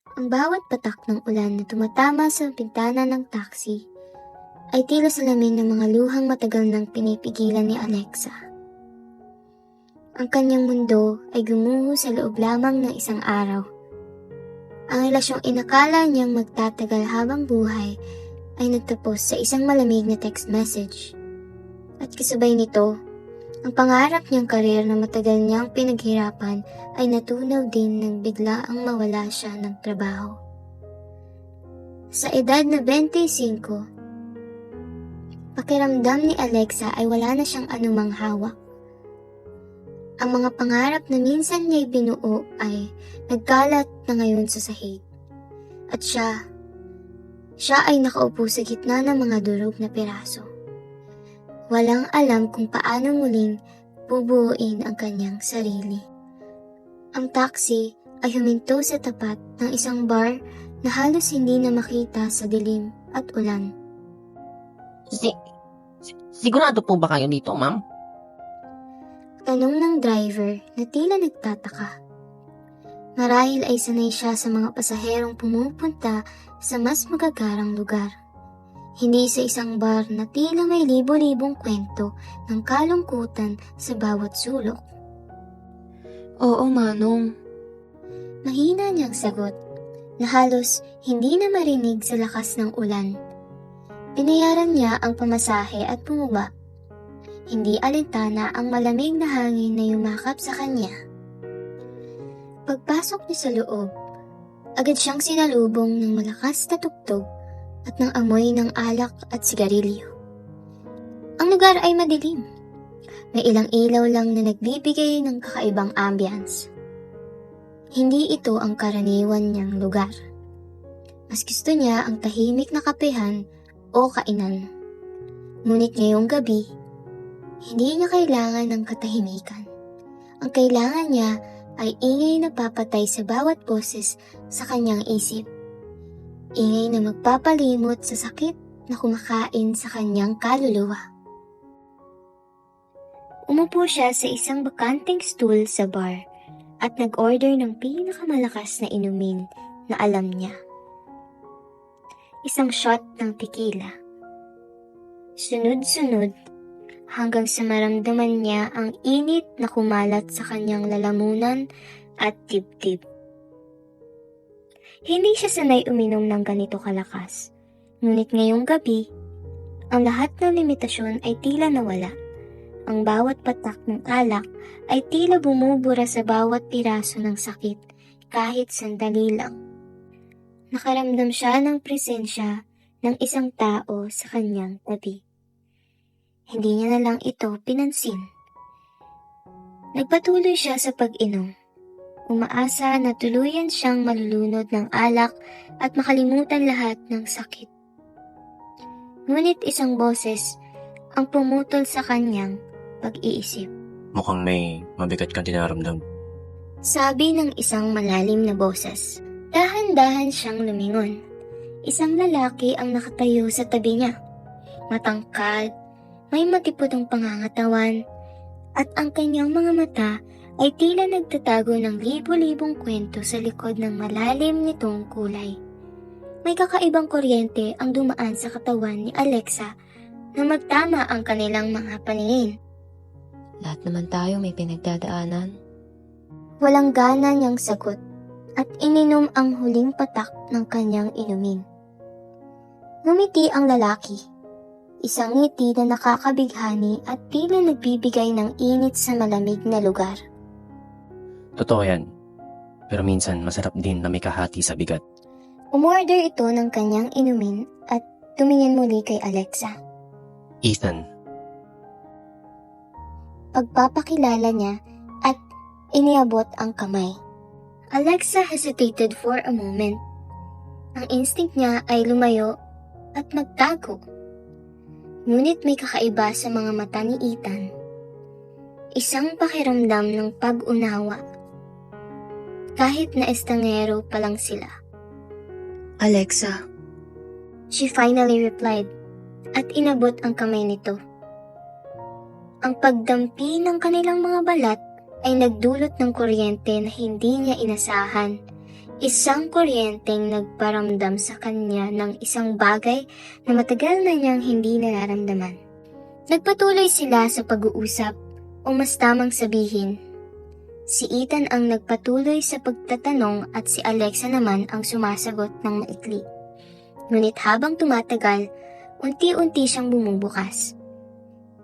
Ang bawat patak ng ulan na tumatama sa bintana ng taxi ay tila salamin ng mga luhang matagal nang pinipigilan ni Alexa. Ang kanyang mundo ay gumuho sa loob lamang ng isang araw. Ang relasyong inakala niyang magtatagal habang buhay ay nagtapos sa isang malamig na text message. At kasabay nito, ang pangarap niyang karir na matagal niyang pinaghirapan ay natunaw din nang bigla ang mawala siya ng trabaho. Sa edad na 25, pakiramdam ni Alexa ay wala na siyang anumang hawak. Ang mga pangarap na minsan niya'y binuo ay nagkalat na ngayon sa sahig. At siya ay nakaupo sa gitna ng mga durog na piraso. Walang alam kung paano muling bubuuin ang kanyang sarili. Ang taxi ay huminto sa tapat ng isang bar na halos hindi na makita sa dilim at ulan. Sigurado po ba kayo dito, ma'am? Tanong ng driver na tila nagtataka. Marahil ay sanay siya sa mga pasaherong pumupunta sa mas magagarang lugar. Hindi sa isang bar na tila may libo-libong kwento ng kalungkutan sa bawat sulok. Oo, Manong. Mahina niyang sagot na halos hindi na marinig sa lakas ng ulan. Binayaran niya ang pamasahe at bumaba. Hindi alintana ang malamig na hangin na yumakap sa kanya. Pagpasok niya sa loob, agad siyang sinalubong ng malakas na tugtog at ng amoy ng alak at sigarilyo. Ang lugar ay madilim. May ilang ilaw lang na nagbibigay ng kakaibang ambience. Hindi ito ang karaniwan niyang lugar. Mas gusto niya ang tahimik na kapehan o kainan. Ngunit ngayong gabi, hindi niya kailangan ng katahimikan. Ang kailangan niya ay ingay na papatay sa bawat boses sa kanyang isip. Ingay na magpapalimot sa sakit na kumakain sa kanyang kaluluwa. Umupo siya sa isang bakanteng stool sa bar at nag-order ng pinakamalakas na inumin na alam niya. Isang shot ng tequila. Sunod-sunod hanggang sa maramdaman niya ang init na kumalat sa kanyang lalamunan at dibdib. Hindi siya sanay uminom ng ganito kalakas. Ngunit ngayong gabi, ang lahat ng limitasyon ay tila nawala. Ang bawat patak ng alak ay tila bumubura sa bawat piraso ng sakit kahit sandali lang. Nakaramdam siya ng presensya ng isang tao sa kanyang tabi. Hindi niya na lang ito pinansin. Nagpatuloy siya sa pag-inom. Umaasa na tuluyan siyang malulunod ng alak at makalimutan lahat ng sakit. Ngunit isang boses ang pumutol sa kanyang pag-iisip. Mukhang may mabigat kang dinaramdam. Sabi ng isang malalim na boses. Dahan-dahan siyang lumingon. Isang lalaki ang nakatayo sa tabi niya. Matangkad, may matiputong pangangatawan, at ang kanyang mga mata ay tila nagtatago ng libo-libong kwento sa likod ng malalim nitong kulay. May kakaibang kuryente ang dumaan sa katawan ni Alexa na magtama ang kanilang mga paningin. Lahat naman tayo may pinagdadaanan. Walang gana niyang sagot at ininom ang huling patak ng kanyang inumin. Ngumiti ang lalaki. Isang ngiti na nakakabighani at tila nagbibigay ng init sa malamig na lugar. Totoo yan. Pero minsan masarap din na may kahati sa bigat. Umorder ito ng kanyang inumin at tumingin muli kay Alexa. Ethan. Pagpapakilala niya at iniabot ang kamay. Alexa hesitated for a moment. Ang instinct niya ay lumayo at magtago. Ngunit may kakaiba sa mga mata ni Ethan. Isang pakiramdam ng pag-unawa. Kahit na estangero pa lang sila. Alexa. She finally replied at inabot ang kamay nito. Ang pagdampi ng kanilang mga balat ay nagdulot ng kuryente na hindi niya inasahan. Isang kuryenteng nagparamdam sa kanya ng isang bagay na matagal na niyang hindi nararamdaman. Nagpatuloy sila sa pag-uusap o mas tamang sabihin. Si Ethan ang nagpatuloy sa pagtatanong at si Alexa naman ang sumasagot ng maikli. Ngunit habang tumatagal, unti-unti siyang bumubukas.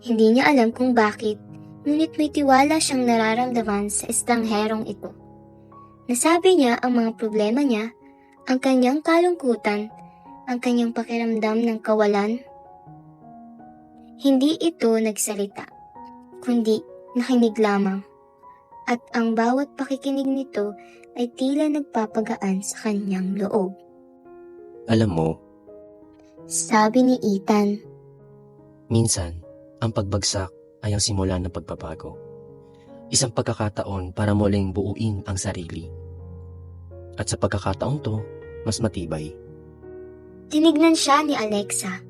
Hindi niya alam kung bakit, ngunit may tiwala siyang nararamdaman sa estrangherong ito. Nasabi niya ang mga problema niya, ang kanyang kalungkutan, ang kanyang pakiramdam ng kawalan. Hindi ito nagsalita, kundi nakinig lamang. At ang bawat pakikinig nito ay tila nagpapagaan sa kanyang loob. Alam mo, Sabi ni Ethan, minsan, ang pagbagsak ay ang simula ng pagbabago. Isang pagkakataon para muling buuin ang sarili. At sa pagkakataon to, mas matibay. tinignan siya ni Alexa.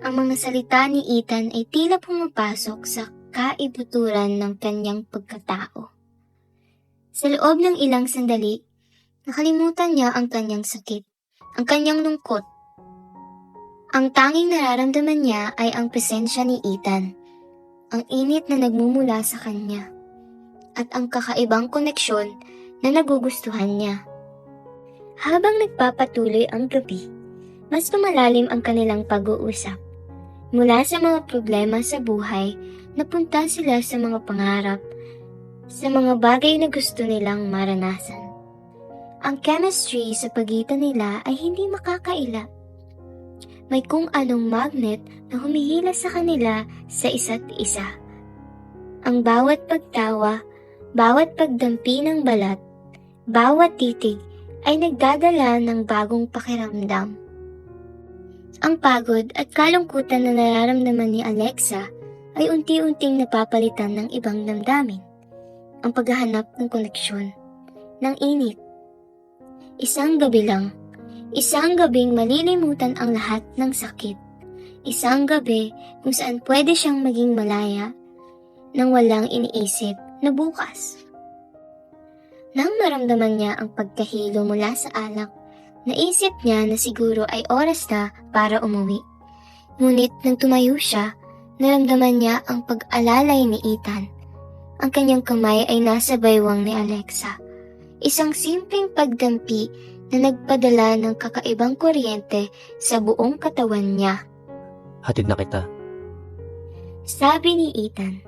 Ang mga salita ni Ethan ay tila pumapasok sa kaibuturan ng kanyang pagkatao. Sa loob ng ilang sandali, nakalimutan niya ang kanyang sakit, ang kanyang lungkot. Ang tanging nararamdaman niya ay ang presensya ni Ethan, ang init na nagmumula sa kanya, at ang kakaibang koneksyon na nagugustuhan niya. Habang nagpapatuloy ang gabi, mas lumalalim ang kanilang pag-uusap. Mula sa mga problema sa buhay, napunta sila sa mga pangarap, sa mga bagay na gusto nilang maranasan. Ang chemistry sa pagitan nila ay hindi makakaila. May kung anong magnet na humihila sa kanila sa isa't isa. Ang bawat pagtawa, bawat pagdampi ng balat, bawat titig ay nagdadala ng bagong pakiramdam. Ang pagod at kalungkutan na nararamdaman ni Alexa ay unti-unting napapalitan ng ibang damdamin. Ang paghahanap ng koneksyon, ng init. Isang gabi lang, isang gabing malilimutan ang lahat ng sakit. Isang gabi kung saan pwede siyang maging malaya nang walang iniisip na bukas. Nang maramdaman niya ang pagkahilo mula sa alak, naisip niya na siguro ay oras na para umuwi. Ngunit nang tumayo siya, naramdaman niya ang pag-alalay ni Ethan. Ang kanyang kamay ay nasa baywang ni Alexa. Isang simpleng pagdampi na nagpadala ng kakaibang kuryente sa buong katawan niya. Hatid na kita. Sabi ni Ethan.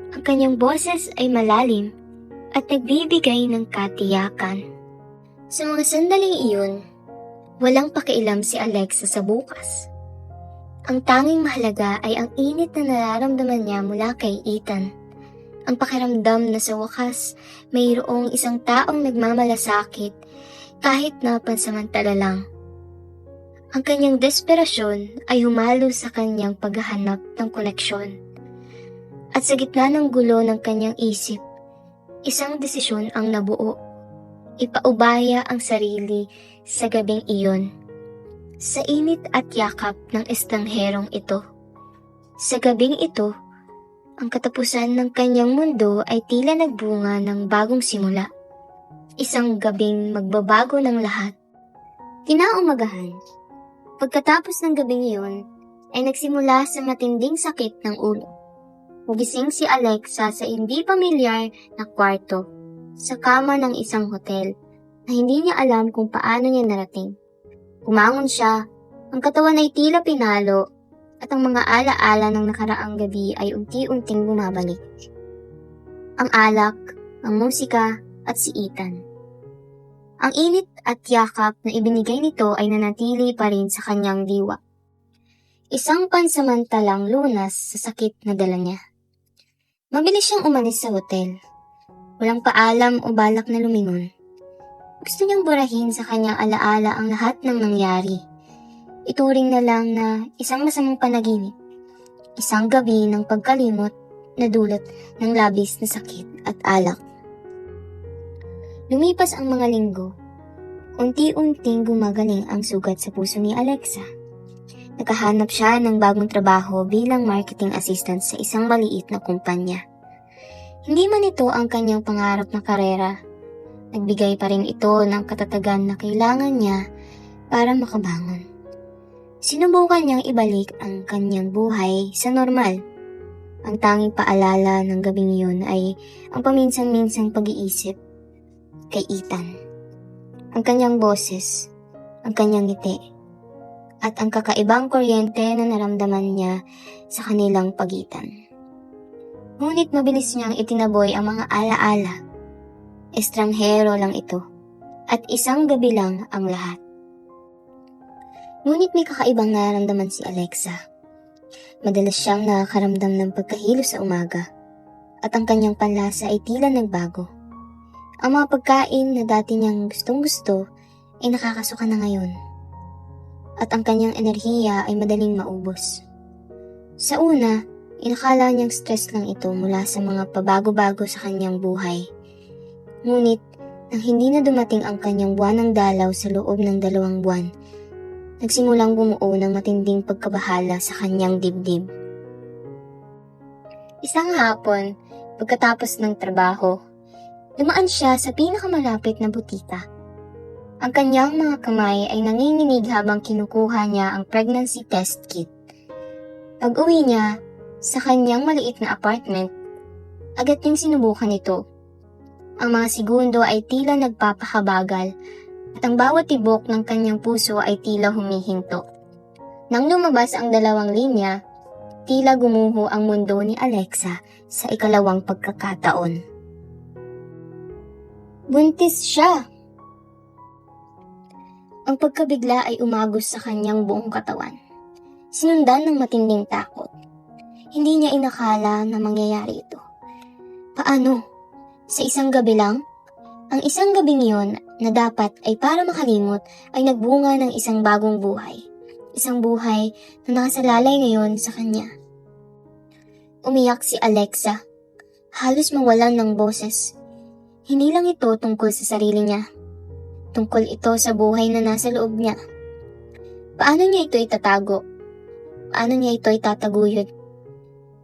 Ang kanyang boses ay malalim at nagbibigay ng katiyakan. Sa mga sandaling iyon, walang pakialam si Alexa sa bukas. Ang tanging mahalaga ay ang init na nararamdaman niya mula kay Ethan. Ang pakiramdam na sa wakas mayroong isang taong nagmamalasakit kahit na pansamantala lang. Ang kanyang desperasyon ay humalo sa kanyang paghahanap ng koneksyon. At sa gitna ng gulo ng kanyang isip, isang desisyon ang nabuo. Ipaubaya ang sarili sa gabing iyon. Sa init at yakap ng estrangherong ito. Sa gabing ito, ang katapusan ng kanyang mundo ay tila nagbunga ng bagong simula. Isang gabing magbabago ng lahat. Kinaumagahan, pagkatapos ng gabing iyon, ay nagsimula sa matinding sakit ng ulo. Nagising si Alexa sa hindi pamilyar na kwarto, sa kama ng isang hotel, na hindi niya alam kung paano niya narating. Umangon siya, ang katawan ay tila pinalo, at ang mga alaala ng nakaraang gabi ay unti-unting bumabalik. Ang alak, ang musika, at si Ethan. Ang init at yakap na ibinigay nito ay nanatili pa rin sa kanyang diwa. Isang pansamantalang lunas sa sakit na dala niya. Mabilis siyang umalis sa hotel. Walang paalam o balak na lumingon. Gusto niyang burahin sa kanyang alaala ang lahat ng nangyari. Ituring na lang na isang masamang panaginip. Isang gabi ng pagkalimot na dulot ng labis na sakit at alak. Lumipas ang mga linggo. Unti-unting gumagaling ang sugat sa puso ni Alexa. Nakahanap siya ng bagong trabaho bilang marketing assistant sa isang maliit na kumpanya. Hindi man ito ang kanyang pangarap na karera, Nagbigay pa rin ito ng katatagan na kailangan niya para makabangon. Sinubukan niyang ibalik ang kanyang buhay sa normal. Ang tanging paalala ng gabing yun ay ang paminsan-minsang pag-iisip kay Ethan. Ang kanyang boses, ang kanyang ngiti, at ang kakaibang kuryente na naramdaman niya sa kanilang pagitan. Ngunit mabilis niyang itinaboy ang mga alaala. Estranghero lang ito, at isang gabi lang ang lahat. Ngunit may kakaibang nararamdaman si Alexa. Madalas siyang nakakaramdam ng pagkahilo sa umaga, at ang kanyang panlasa ay tila nagbago. Ang mga pagkain na dati niyang gustong-gusto ay nakakasuka na ngayon, at ang kanyang enerhiya ay madaling maubos. Sa una, inakala niyang stress lang ito mula sa mga pabago-bago sa kanyang buhay. Ngunit, nang hindi na dumating ang kanyang buwanang dalaw sa loob ng 2 buwan, nagsimulang bumuo ng matinding pagkabahala sa kanyang dibdib. Isang hapon, pagkatapos ng trabaho, dumaan siya sa pinakamalapit na butika. Ang kanyang mga kamay ay nanginginig habang kinukuha niya ang pregnancy test kit. Pag-uwi niya sa kanyang maliit na apartment, agad niyang sinubukan ito. Ang mga segundo ay tila nagpapakabagal at ang bawat tibok ng kanyang puso ay tila humihinto. Nang lumabas ang 2 linya, tila gumuho ang mundo ni Alexa sa ikalawang pagkakataon. Buntis siya! Ang pagkabigla ay umagos sa kanyang buong katawan. Sinundan ng matinding takot. Hindi niya inakala na mangyayari ito. Paano? Sa isang gabi lang? Ang isang gabing yon na dapat ay para makalimot ay nagbunga ng isang bagong buhay. Isang buhay na nakasalalay ngayon sa kanya. Umiyak si Alexa. Halos mawalan ng boses. Hindi lang ito tungkol sa sarili niya. Tungkol ito sa buhay na nasa loob niya. Paano niya ito itatago? Paano niya ito itataguyod?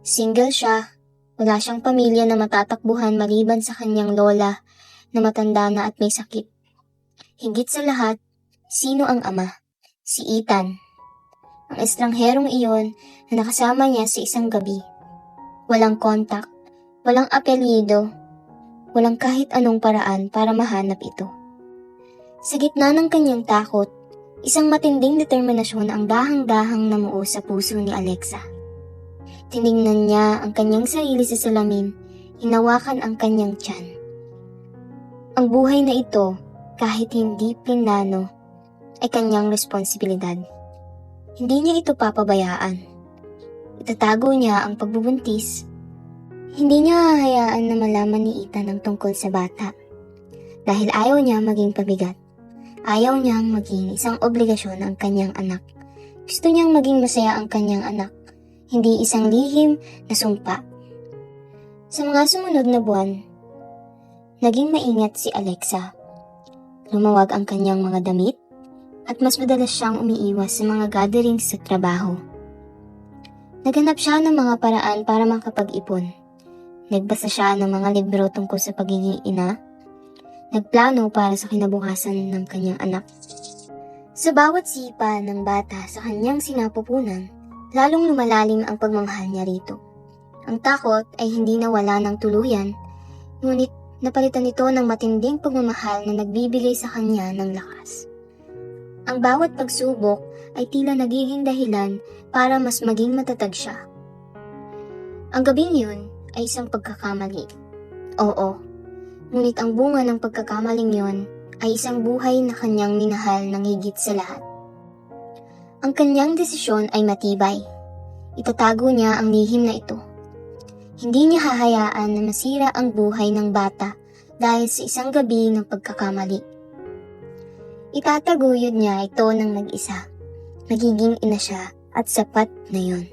Single siya. Wala siyang pamilya na matatakbuhan maliban sa kanyang lola na matanda na at may sakit. Higit sa lahat, sino ang ama? Si Ethan. Ang estrangherong iyon na nakasama niya sa isang gabi. Walang kontak, walang apelyido, walang kahit anong paraan para mahanap ito. Sa gitna ng kanyang takot, isang matinding determinasyon ang dahang-dahang namuo sa puso ni Alexa. Tiningnan niya ang kanyang sarili sa salamin, hinawakan ang kanyang tiyan. Ang buhay na ito, kahit hindi plinano, ay kanyang responsibilidad. Hindi niya ito papabayaan. Itatago niya ang pagbubuntis. Hindi niya hahayaan na malaman ni Ethan ang tungkol sa bata. Dahil ayaw niya maging pabigat. Ayaw niyang maging isang obligasyon ang kanyang anak. Gusto niyang maging masaya ang kanyang anak. Hindi isang lihim na sumpa. Sa mga sumunod na buwan, naging maingat si Alexa. Lumawag ang kanyang mga damit at mas madalas siyang umiiwas sa mga gatherings sa trabaho. Naghanap siya ng mga paraan para makapag-ipon. Nagbasa siya ng mga libro tungkol sa pagiging ina. Nagplano para sa kinabukasan ng kanyang anak. Sa bawat sipa ng bata sa kanyang sinapupunan, lalong lumalalim ang pagmamahal niya rito. Ang takot ay hindi nawala ng tuluyan, ngunit napalitan ito ng matinding pagmamahal na nagbibigay sa kanya ng lakas. Ang bawat pagsubok ay tila nagiging dahilan para mas maging matatag siya. Ang gabing yun ay isang pagkakamali. Oo, ngunit ang bunga ng pagkakamaling yun ay isang buhay na kanyang minahal ng higit sa lahat. Ang kanyang desisyon ay matibay. Itatago niya ang lihim na ito. Hindi niya hahayaan na masira ang buhay ng bata dahil sa isang gabi ng pagkakamali. Itataguyod niya ito ng mag-isa. Magiging ina siya at sapat na yun.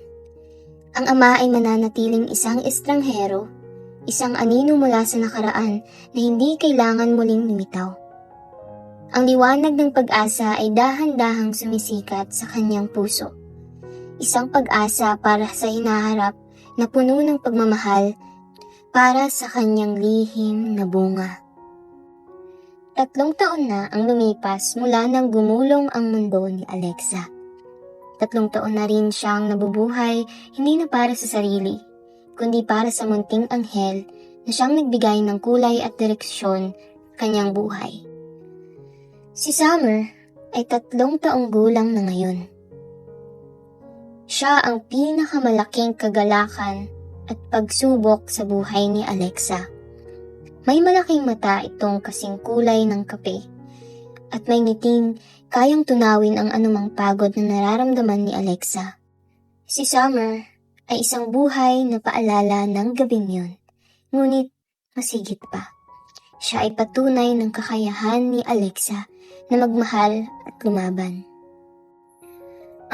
Ang ama ay mananatiling isang estranghero, isang anino mula sa nakaraan na hindi kailangan muling lumitaw. Ang liwanag ng pag-asa ay dahan-dahang sumisikat sa kanyang puso. Isang pag-asa para sa hinaharap na puno ng pagmamahal para sa kanyang lihim na bunga. 3 taon na ang lumipas mula nang gumulong ang mundo ni Alexa. 3 taon na rin siyang nabubuhay hindi na para sa sarili, kundi para sa munting anghel na siyang nagbigay ng kulay at direksyon kanyang buhay. Si Summer ay 3 taong gulang na ngayon. Siya ang pinakamalaking kagalakan at pagsubok sa buhay ni Alexa. May malaking mata itong kasing kulay ng kape at may ngiting kayang tunawin ang anumang pagod na nararamdaman ni Alexa. Si Summer ay isang buhay na paalala ng gabing yun, ngunit masigit pa. Siya ay patunay ng kakayahan ni Alexa na magmahal at lumaban.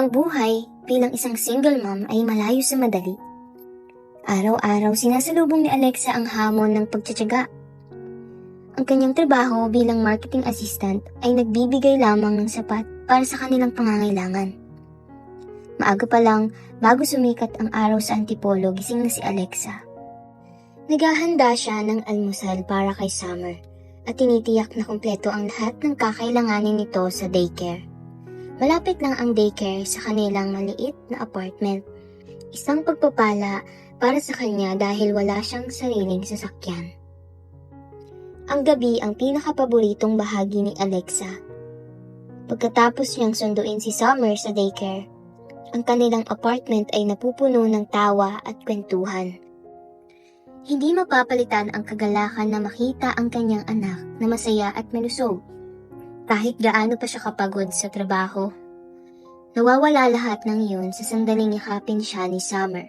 Ang buhay bilang isang single mom ay malayo sa madali. Araw-araw sinasalubong ni Alexa ang hamon ng pagtitiyaga. Ang kanyang trabaho bilang marketing assistant ay nagbibigay lamang ng sapat para sa kanilang pangangailangan. Maaga pa lang, bago sumikat ang araw sa Antipolo, gising na si Alexa. Naghahanda siya ng almusal para kay Summer at tinitiyak na kumpleto ang lahat ng kakailanganin nito sa daycare. Malapit lang ang daycare sa kanilang maliit na apartment. Isang pagpapala para sa kanya dahil wala siyang sariling sasakyan. Ang gabi ang pinakapaboritong bahagi ni Alexa. Pagkatapos niyang sunduin si Summer sa daycare, ang kanilang apartment ay napupuno ng tawa at kwentuhan. Hindi mapapalitan ang kagalakan na makita ang kanyang anak na masaya at malusog. Kahit gaano pa siya kapagod sa trabaho, nawawala lahat ng iyon sa sandaling yakapin siya ni Summer.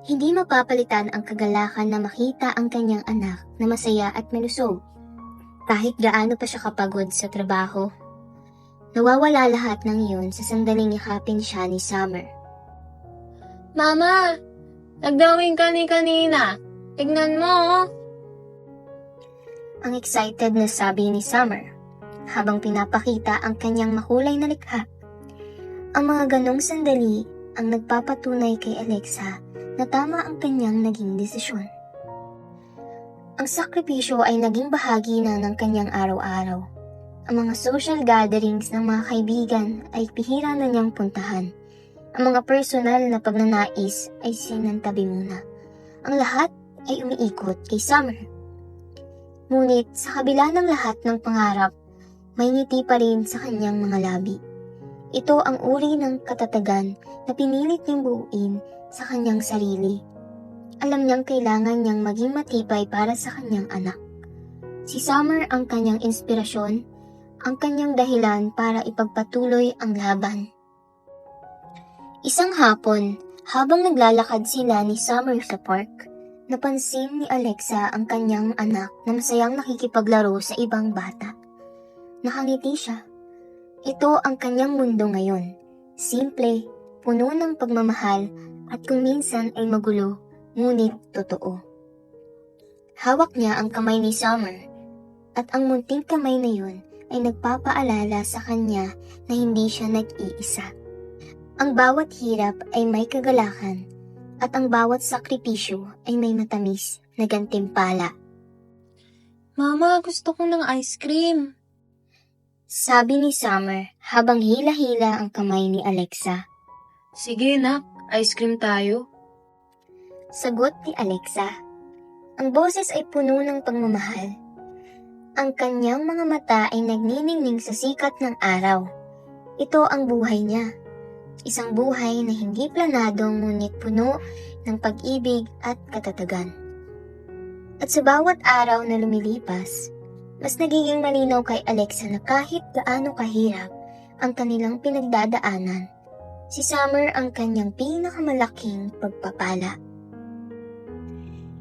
Hindi mapapalitan ang kagalakan na makita ang kanyang anak na masaya at malusog. Kahit gaano pa siya kapagod sa trabaho, nawawala lahat ng iyon sa sandaling yakapin siya ni Summer. Mama! Nagdrawing ka ni kanina. Tignan mo, oh. Ang excited na sabi ni Summer habang pinapakita ang kanyang makulay na likha. Ang mga ganong sandali ang nagpapatunay kay Alexa na tama ang kanyang naging desisyon. Ang sakripisyo ay naging bahagi na ng kanyang araw-araw. Ang mga social gatherings ng mga kaibigan ay bihira na niyang puntahan. Ang mga personal na pagnanais ay sinantabi muna. Ang lahat ay umiikot kay Summer. Ngunit sa kabila ng lahat ng pangarap, may ngiti pa rin sa kanyang mga labi. Ito ang uri ng katatagan na pinilit niyang buuin sa kanyang sarili. Alam niyang kailangan niyang maging matibay para sa kanyang anak. Si Summer ang kanyang inspirasyon, ang kanyang dahilan para ipagpatuloy ang laban. Isang hapon, habang naglalakad sila ni Summer sa park, napansin ni Alexa ang kanyang anak na masayang nakikipaglaro sa ibang bata. Nakangiti siya. Ito ang kanyang mundo ngayon. Simple, puno ng pagmamahal at kung minsan ay magulo, ngunit totoo. Hawak niya ang kamay ni Summer at ang munting kamay na yun ay nagpapaalala sa kanya na hindi siya nag-iisa. Ang bawat hirap ay may kagalakan at ang bawat sakripisyo ay may matamis na gantimpala. Mama, gusto ko ng ice cream. Sabi ni Summer habang hila-hila ang kamay ni Alexa. Sige, nak. Ice cream tayo. Sagot ni Alexa. Ang boses ay puno ng pagmamahal. Ang kanyang mga mata ay nagniningning sa sikat ng araw. Ito ang buhay niya. Isang buhay na hindi planado ngunit puno ng pag-ibig at katatagan. At sa bawat araw na lumilipas, mas nagiging malinaw kay Alexa na kahit gaano kahirap ang kanilang pinagdadaanan, si Summer ang kanyang pinakamalaking pagpapala.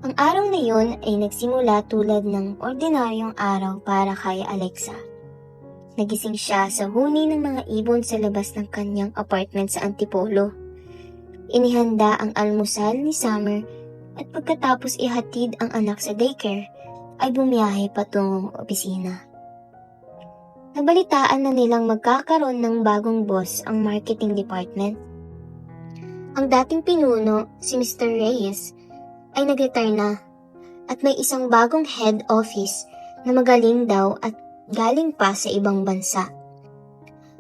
Ang araw na yun ay nagsimula tulad ng ordinaryong araw para kay Alexa. Nagising siya sa huni ng mga ibon sa labas ng kanyang apartment sa Antipolo. Inihanda ang almusal ni Summer at pagkatapos ihatid ang anak sa daycare, ay bumiyahe patungong opisina. Nabalitaan na nilang magkakaroon ng bagong boss ang marketing department. Ang dating pinuno, si Mr. Reyes, ay nag-retire na at may isang bagong head office na magaling daw at galing pa sa ibang bansa.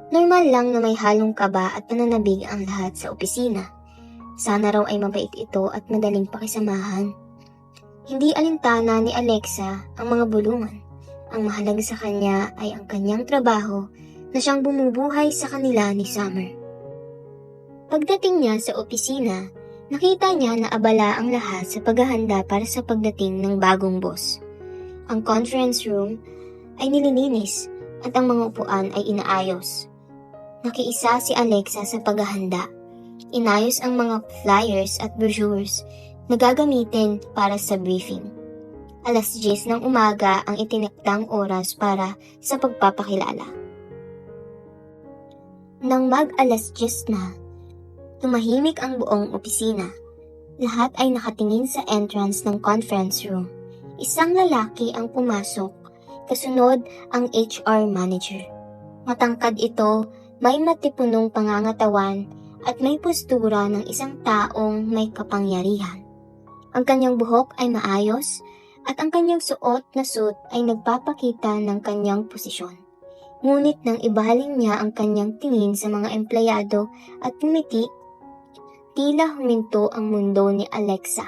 Normal lang na may halong kaba at pananabig ang lahat sa opisina. Sana raw ay mabait ito at madaling pakisamahan. Hindi alintana ni Alexa ang mga bulungan. Ang mahalaga sa kanya ay ang kanyang trabaho na siyang bumubuhay sa kanila ni Summer. Pagdating niya sa opisina, nakita niya na abala ang lahat sa paghahanda para sa pagdating ng bagong boss. Ang conference room ay nililinis at ang mga upuan ay inaayos. Nakiisa si Alexa sa paghahanda. Inayos ang mga flyers at brochures na gagamitin para sa briefing. 10:00 ng umaga ang itinakdang oras para sa pagpapakilala. Nang mag-10:00 na, tumahimik ang buong opisina. Lahat ay nakatingin sa entrance ng conference room. Isang lalaki ang pumasok, kasunod ang HR manager. Matangkad ito, may matipunong pangangatawan at may postura ng isang taong may kapangyarihan. Ang kanyang buhok ay maayos at ang kanyang suot na suit ay nagpapakita ng kanyang posisyon. Ngunit nang ibaling niya ang kanyang tingin sa mga empleyado at pumiti, tila huminto ang mundo ni Alexa.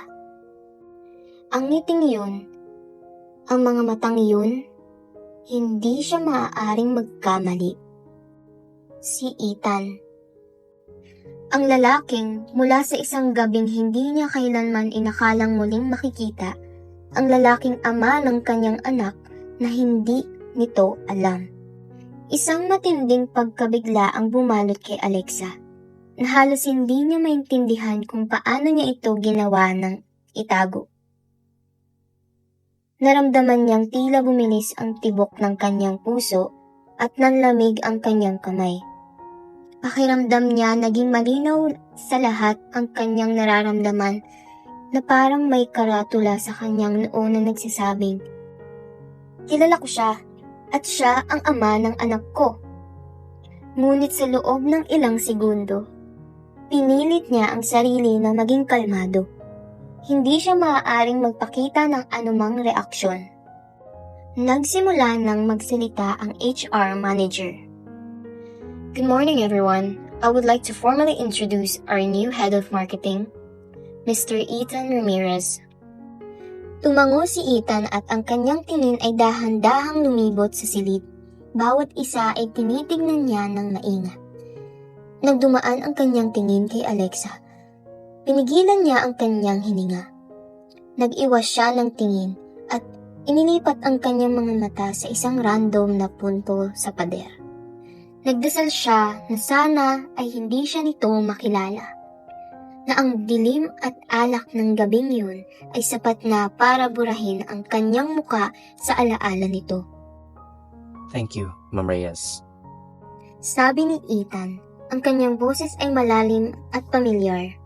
Ang ngiting yun, ang mga matang yun, hindi siya maaaring magkamali. Si Ethan. Ang lalaking mula sa isang gabing hindi niya kailanman inakalang muling makikita, ang lalaking ama ng kanyang anak na hindi nito alam. Isang matinding pagkabigla ang bumalot kay Alexa, na halos hindi niya maintindihan kung paano niya ito ginawa ng itago. Naramdaman niyang tila bumilis ang tibok ng kanyang puso at nanlamig ang kanyang kamay. Pakiramdam niya naging malinaw sa lahat ang kanyang nararamdaman na parang may karatula sa kanyang noo na nagsasabing, "Kilala ko siya at siya ang ama ng anak ko." Ngunit sa loob ng ilang segundo, pinilit niya ang sarili na maging kalmado. Hindi siya maaaring magpakita ng anumang reaksyon. Nagsimula nang magsalita ang HR manager. "Good morning everyone. I would like to formally introduce our new head of marketing, Mr. Ethan Ramirez." Tumango si Ethan at ang kanyang tingin ay dahan-dahang lumibot sa silid. Bawat isa ay tinitignan niya ng maingat. Nagdumaan ang kanyang tingin kay Alexa. Pinigilan niya ang kanyang hininga. Nag-iwas siya ng tingin at inilipat ang kanyang mga mata sa isang random na punto sa pader. Nagdasal siya na sana ay hindi siya nito makilala, na ang dilim at alak ng gabing yun ay sapat na para burahin ang kanyang muka sa alaala nito. Thank you, Ma'am Reyes. Sabi ni Ethan, ang kanyang boses ay malalim at pamilyar.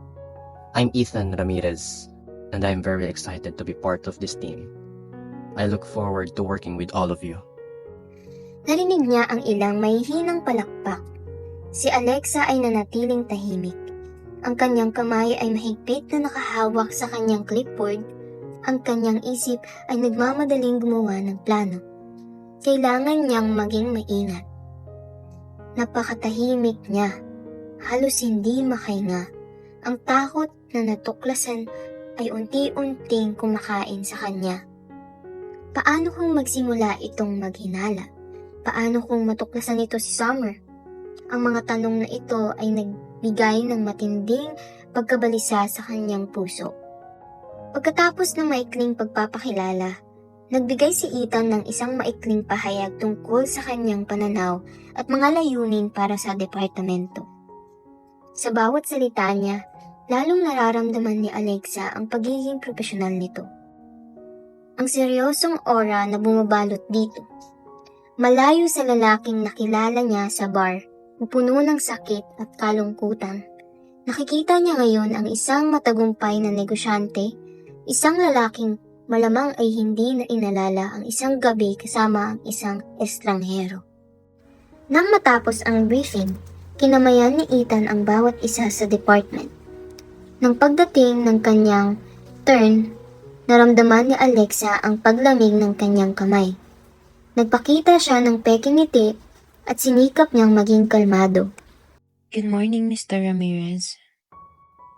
I'm Ethan Ramirez, and I'm very excited to be part of this team. I look forward to working with all of you. Narinig niya ang ilang mahihinang palakpak. Si Alexa ay nanatiling tahimik. Ang kanyang kamay ay mahigpit na nakahawak sa kanyang clipboard. Ang kanyang isip ay nagmamadaling gumawa ng plano. Kailangan niyang maging maingat. Napakatahimik niya. Halos hindi makahinga. Ang takot na natuklasan ay unti-unting kumakain sa kanya. Paano kung magsimula itong maghinala? Paano kung matuklasan ito si Summer? Ang mga tanong na ito ay nagbigay ng matinding pagkabalisa sa kanyang puso. Pagkatapos ng maikling pagpapakilala, nagbigay si Ethan ng isang maikling pahayag tungkol sa kanyang pananaw at mga layunin para sa departamento. Sa bawat salita niya, lalong nararamdaman ni Alexa ang pagiging profesional nito. Ang seryosong aura na bumabalot dito. Malayo sa lalaking nakilala niya sa bar, pupuno ng sakit at kalungkutan. Nakikita niya ngayon ang isang matagumpay na negosyante, isang lalaking malamang ay hindi na inalala ang isang gabi kasama ang isang estranghero. Nang matapos ang briefing, kinamayan ni Ethan ang bawat isa sa department. Nang pagdating ng kanyang turn, naramdaman ni Alexa ang paglamig ng kanyang kamay. Nagpakita siya ng peking ngiti at sinikap niyang maging kalmado. Good morning, Mr. Ramirez.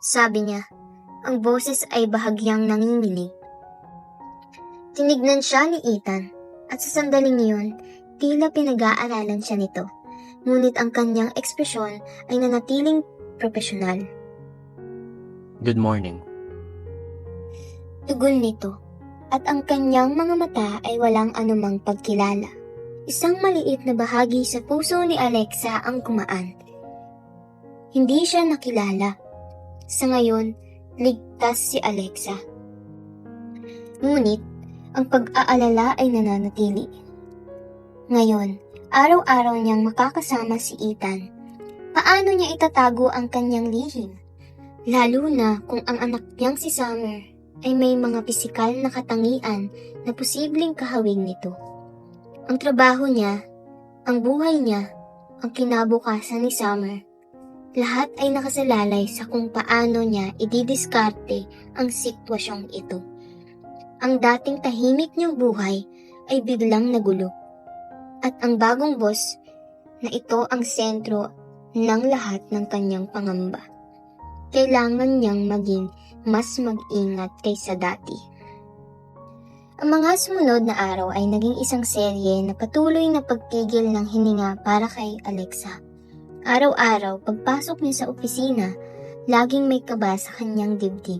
Sabi niya, ang boses ay bahagyang nanginginig. Tinignan siya ni Ethan at sa sandaling iyon, tila pinag-aaralan siya nito. Ngunit ang kanyang ekspresyon ay nanatiling profesional. Good morning. Tugon nito at ang kanyang mga mata ay walang anumang pagkilala. Isang maliit na bahagi sa puso ni Alexa ang kumaan. Hindi siya nakilala. Sa ngayon, ligtas si Alexa. Ngunit, ang pag-aalala ay nananatili. Ngayon, araw-araw niyang makakasama si Ethan. Paano niya itatago ang kanyang lihim? Lalo na kung ang anak niyang si Summer ay may mga pisikal na katangian na posibleng kahawig nito. Ang trabaho niya, ang buhay niya, ang kinabukasan ni Summer, lahat ay nakasalalay sa kung paano niya ididiskarte ang sitwasyong ito. Ang dating tahimik niyang buhay ay biglang nagulo. At ang bagong boss na ito ang sentro ng lahat ng kanyang pangamba. Kailangan niyang maging mas mag-ingat kaysa dati. Ang mga sumunod na araw ay naging isang serye na patuloy na pagpigil ng hininga para kay Alexa. Araw-araw, pagpasok niya sa opisina, laging may kaba sa kanyang dibdib.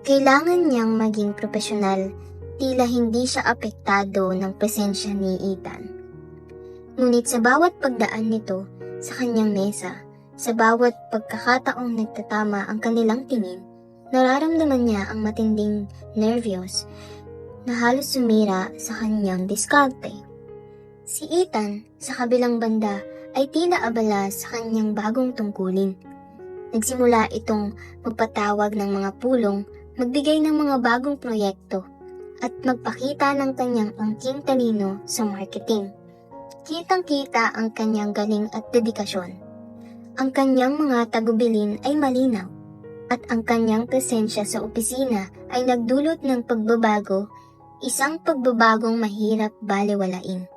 Kailangan niyang maging profesional, tila hindi siya apektado ng presensya ni Ethan. Ngunit sa bawat pagdaan nito sa kanyang mesa, sa bawat pagkakataong nagtatama ang kanilang tingin, nararamdaman niya ang matinding nervyos na halos sumira sa kanyang diskarte. Si Ethan, sa kabilang banda, ay tila abala sa kanyang bagong tungkulin. Nagsimula itong magpatawag ng mga pulong, magbigay ng mga bagong proyekto, at magpakita ng kanyang angking talino sa marketing. Kitang-kita ang kanyang galing at dedikasyon. Ang kanyang mga tagubilin ay malinaw, at ang kanyang presensya sa opisina ay nagdulot ng pagbabago, isang pagbabagong mahirap balewalain.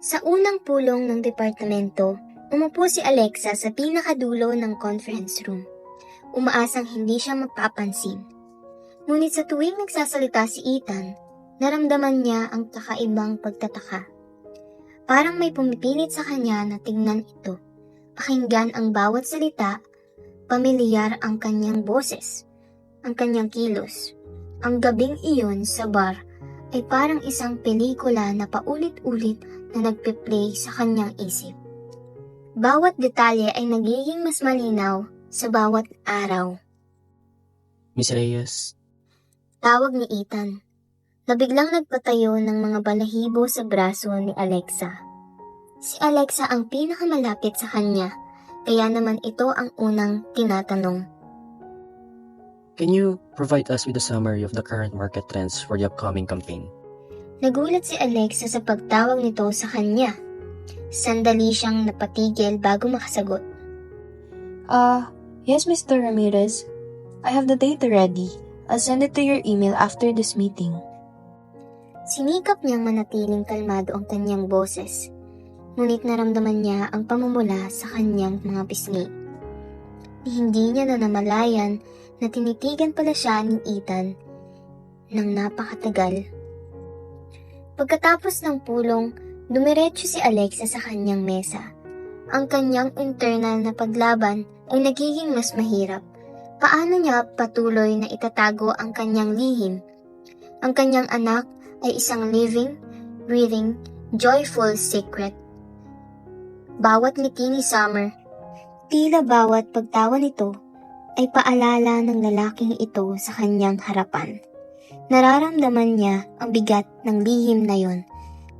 Sa unang pulong ng departamento, umupo si Alexa sa pinakadulo ng conference room. Umaasang hindi siya mapapansin. Ngunit sa tuwing nagsasalita si Ethan, naramdaman niya ang kakaibang pagtataka. Parang may pumipilit sa kanya na tingnan ito. Pakinggan ang bawat salita. Pamilyar ang kanyang boses, ang kanyang kilos. Ang gabing iyon sa bar ay parang isang pelikula na paulit-ulit na nagpe-play sa kanyang isip. Bawat detalye ay nagiging mas malinaw sa bawat araw. Miss Reyes, Tawag ni Ethan, na biglang nagpatayo ng mga balahibo sa braso ni Alexa. Si Alexa ang pinakamalapit sa kanya, kaya naman ito ang unang tinatanong. can you provide us with a summary of the current market trends for the upcoming campaign? Nagulat si Alexa sa pagtawag nito sa kanya. Sandali siyang napatigil bago makasagot. Yes, Mr. Ramirez. I have the data ready. I'll send it to your email after this meeting. Sinikap niyang manatiling kalmado ang kanyang boses, ngunit naramdaman niya ang pamumula sa kanyang mga pisngi. Hindi niya na namalayan na tinitigan pala siya ni Ethan ng napakatagal. Pagkatapos ng pulong, dumiretso si Alexa sa kanyang mesa. Ang kanyang internal na paglaban ay nagiging mas mahirap. Paano niya patuloy na itatago ang kanyang lihim? Ang kanyang anak ay isang living, breathing, joyful secret. Bawat ngiti ni Summer, tila bawat pagtawa nito, ay paalala ng lalaking ito sa kanyang harapan. Nararamdaman niya ang bigat ng lihim na yon,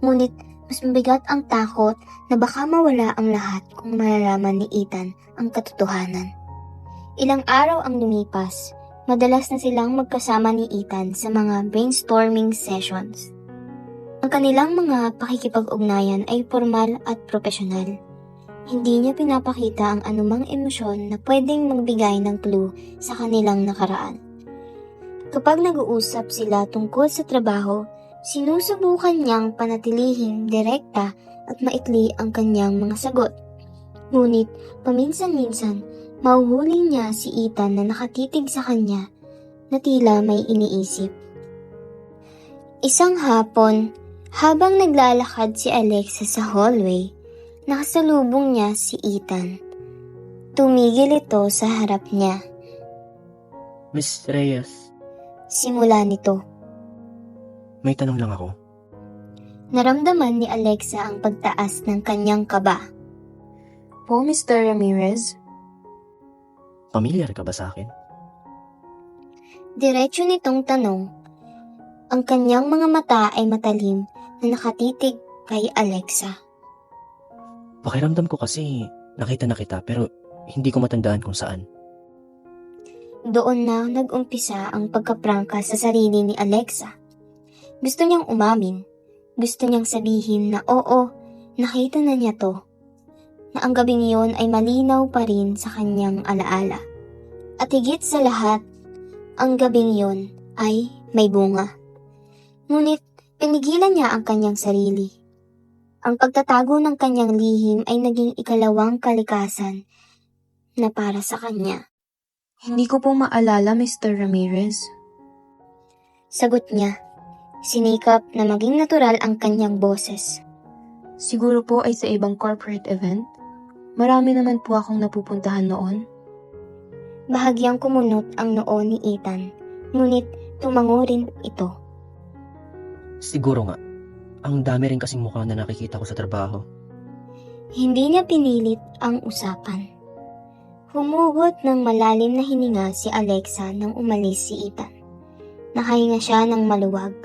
ngunit mas mabigat ang takot na baka mawala ang lahat kung malalaman ni Ethan ang katotohanan. Ilang araw ang lumipas, madalas na silang magkasama ni Ethan sa mga brainstorming sessions. Ang kanilang mga pakikipag-ugnayan ay formal at profesional. Hindi niya pinapakita ang anumang emosyon na pwedeng magbigay ng clue sa kanilang nakaraan. Kapag nag-uusap sila tungkol sa trabaho, Sinusubukan niyang panatilihing direkta at maikli ang kanyang mga sagot. Ngunit paminsan-minsan, mahuhuli niya si Ethan na nakatitig sa kanya na tila may iniisip. Isang hapon, habang naglalakad si Alexa sa hallway, nakasalubong niya si Ethan. Tumigil ito sa harap niya. Miss Reyes, Simula nito. may tanong lang ako. Naramdaman ni Alexa ang pagtaas ng kanyang kaba. Po, Mr. Ramirez? Pamilyar ka ba sa akin? Diretso nitong tanong. Ang kanyang mga mata ay matalim na nakatitig kay Alexa. Pakiramdam ko kasi nakita na kita pero hindi ko matandaan kung saan. Doon na nag-umpisa ang pagkaprangka sa sarili ni Alexa. Gusto niyang umamin. Gusto niyang sabihin na oo, nakita na niya to. Na ang gabing iyon ay malinaw pa rin sa kanyang alaala. At higit sa lahat, ang gabing iyon ay may bunga. Ngunit pinigilan niya ang kanyang sarili. Ang pagtatago ng kanyang lihim ay naging ikalawang kalikasan na para sa kanya. Hindi ko po maalala, Mr. Ramirez. Sagot niya. Sinikap na maging natural ang kanyang boses. Siguro po ay sa ibang corporate event. Marami naman po akong napupuntahan noon. Bahagyang kumunot ang noo ni Ethan, ngunit tumango rin ito. Siguro nga. Ang dami rin kasing mukha na nakikita ko sa trabaho. Hindi niya pinilit ang usapan. Humugot ng malalim na hininga si Alexa nang umalis si Ethan. Nakahinga siya ng maluwag.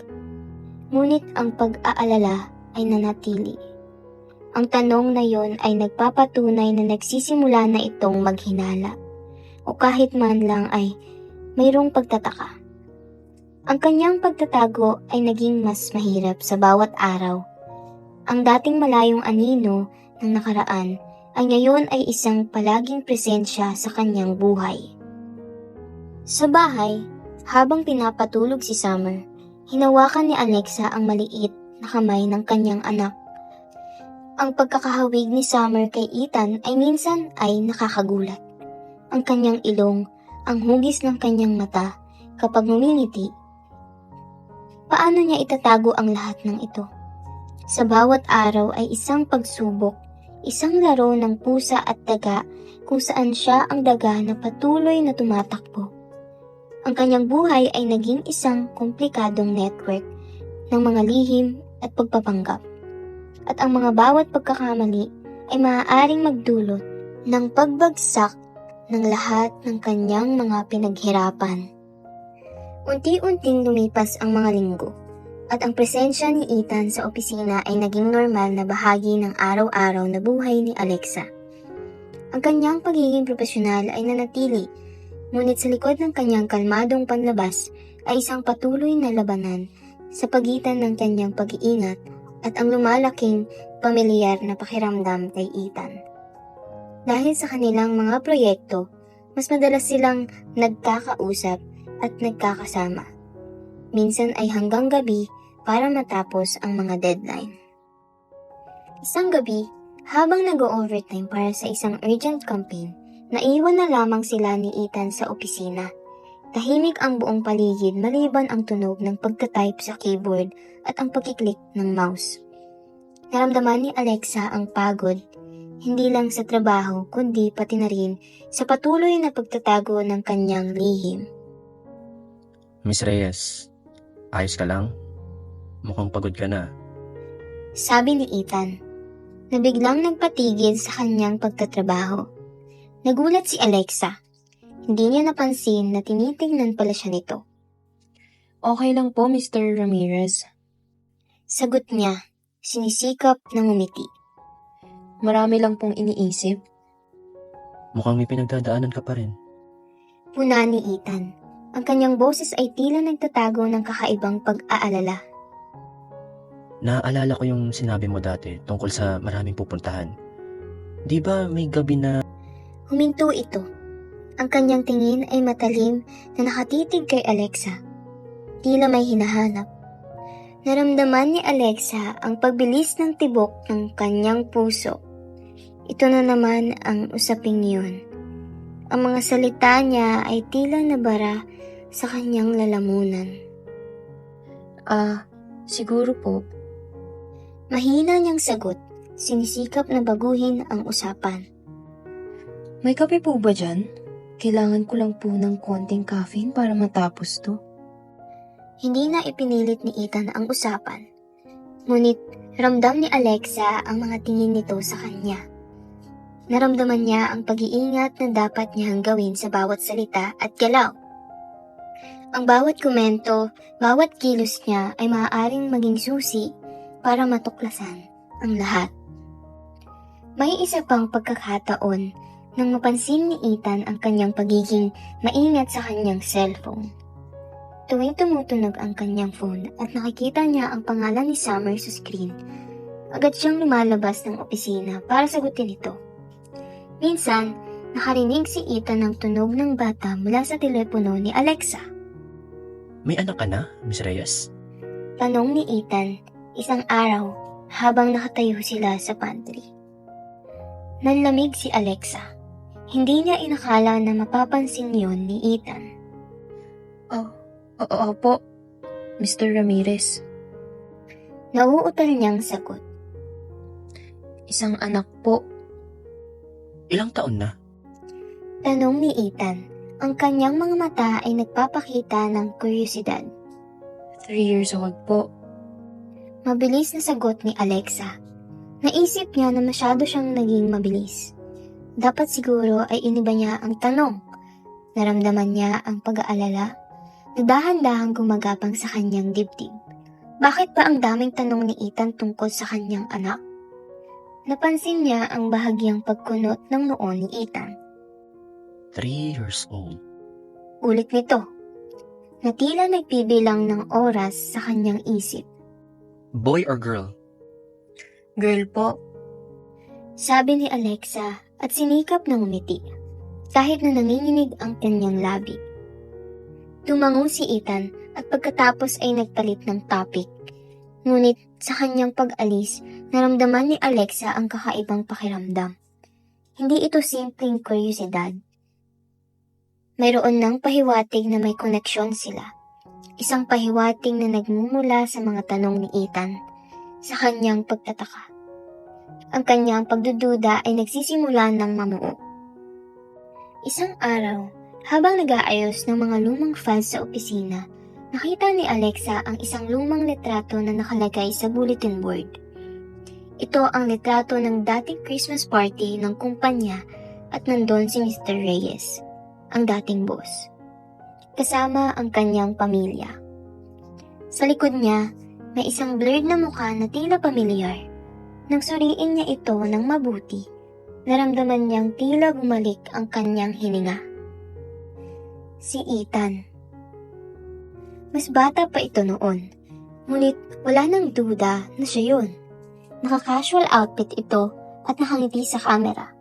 Ngunit ang pag-aalala ay nanatili. Ang tanong na yon ay nagpapatunay na nagsisimula na itong maghinala. O kahit man lang ay mayroong pagtataka. Ang kanyang pagtatago ay naging mas mahirap sa bawat araw. Ang dating malayong anino ng nakaraan ay ngayon ay isang palaging presensya sa kanyang buhay. Sa bahay, habang pinapatulog si Summer, hinawakan ni Alexa ang maliit na kamay ng kanyang anak. Ang pagkakahawig ni Summer kay Ethan ay minsan ay nakakagulat. Ang kanyang ilong, ang hugis ng kanyang mata kapag ngumingiti. Paano niya itatago ang lahat ng ito? Sa bawat araw ay isang pagsubok, isang laro ng pusa at daga kung saan siya ang daga na patuloy na tumatakbo. Ang kanyang buhay ay naging isang komplikadong network ng mga lihim at pagpapanggap. At ang mga bawat pagkakamali ay maaaring magdulot ng pagbagsak ng lahat ng kanyang mga pinaghirapan. Unti-unting lumipas ang mga linggo at ang presensya ni Ethan sa opisina ay naging normal na bahagi ng araw-araw na buhay ni Alexa. Ang kanyang pagiging profesional ay nanatili, ngunit sa likod ng kanyang kalmadong panlabas ay isang patuloy na labanan sa pagitan ng kanyang pag-iingat at ang lumalaking pamilyar na pakiramdam kay Ethan. Dahil sa kanilang mga proyekto, mas madalas silang nagkakausap at nagkakasama. Minsan ay hanggang gabi para matapos ang mga deadline. Isang gabi, habang nag-overtime para sa isang urgent campaign, naiwan na lamang sila ni Ethan sa opisina. Tahimik ang buong paligid maliban ang tunog ng pagtatype sa keyboard at ang pagkiklik ng mouse. Naramdaman ni Alexa ang pagod, hindi lang sa trabaho kundi pati na rin sa patuloy na pagtatago ng kanyang lihim. Miss Reyes, ayos ka lang? Mukhang pagod ka na. Sabi ni Ethan, na biglang nagpatigil sa kanyang pagtatrabaho. Nagulat si Alexa. Hindi niya napansin na tinitingnan pala siya nito. Okay lang po, Mr. Ramirez. Sagot niya, sinisikap ng ngumiti. Marami lang pong iniisip. Mukhang may pinagdadaanan ka pa rin. Puna ni Ethan. Ang kanyang boses ay tila nagtatago ng kakaibang pag-aalala. Naaalala ko yung sinabi mo dati tungkol sa maraming pupuntahan. Di ba may gabi na... Huminto ito. Ang kanyang tingin ay matalim na nakatitig kay Alexa. Tila may hinahanap. Naramdaman ni Alexa ang pagbilis ng tibok ng kanyang puso. Ito na naman ang usaping yun. Ang mga salita niya ay tila nabara sa kanyang lalamunan. Siguro po. Mahina niyang sagot, sinisikap na baguhin ang usapan. May kape po ba dyan? Kailangan ko lang po ng konting caffeine para matapos to. Hindi na ipinilit ni Ethan ang usapan. Ngunit ramdam ni Alexa ang mga tingin nito sa kanya. Naramdaman niya ang pag-iingat na dapat niyang gawin sa bawat salita at galaw. Ang bawat komento, bawat kilos niya ay maaaring maging susi para matuklasan ang lahat. May isa pang pagkakataon nang mapansin ni Ethan ang kanyang pagiging maingat sa kanyang cellphone. Tuwing tumutunog ang kanyang phone at nakikita niya ang pangalan ni Summer sa screen, agad siyang lumalabas ng opisina para sagutin ito. Minsan, nakarinig si Ethan ng tunog ng bata mula sa telepono ni Alexa. May anak ka na, Miss Reyes? Tanong ni Ethan, isang araw habang nakatayo sila sa pantry. Nanlamig si Alexa. Hindi niya inakala na mapapansin yon ni Ethan. Opo, Mr. Ramirez. Nauutal niyang sagot. Isang anak po. Ilang taon na? Tanong ni Ethan. Ang kanyang mga mata ay nagpapakita ng kuryosidad. 3 years old po. Mabilis na sagot ni Alexa. Naisip niya na masyado siyang naging mabilis. Dapat siguro ay iniba niya ang tanong. Naramdaman niya ang pag-aalala. Nadahan-dahang gumagapang sa kanyang dibdib. Bakit ba ang daming tanong ni Ethan tungkol sa kanyang anak? Napansin niya ang bahagyang pagkunot ng noo ni Ethan. 3 years old. Ulit nito. Na tila nagbibilang ng oras sa kanyang isip. Boy or girl? Girl po. Sabi ni Alexa at sinikap na umiti. Kahit na nanginginig ang kanyang labi. Tumango si Ethan at pagkatapos ay nagpalit ng topic. Ngunit sa kanyang pag-alis, naramdaman ni Alexa ang kakaibang pakiramdam. Hindi ito simpleng kuryosidad. Mayroon ng pahiwatig na may koneksyon sila. Isang pahiwatig na nagmumula sa mga tanong ni Ethan sa kanyang pagtataka. Ang kanyang pagdududa ay nagsisimula ng mamuo. Isang araw, habang nag-aayos ng mga lumang files sa opisina, nakita ni Alexa ang isang lumang litrato na nakalagay sa bulletin board. Ito ang litrato ng dating Christmas party ng kumpanya at nandun si Mr. Reyes, ang dating boss, kasama ang kanyang pamilya. Sa likod niya, may isang blurred na mukha na tila pamilyar. Nang suriin niya ito ng mabuti, naramdaman niyang tila bumalik ang kanyang hininga. Si Ethan. Mas bata pa ito noon, ngunit wala nang duda na siya yun. Naka-casual outfit ito at nakangiti sa camera.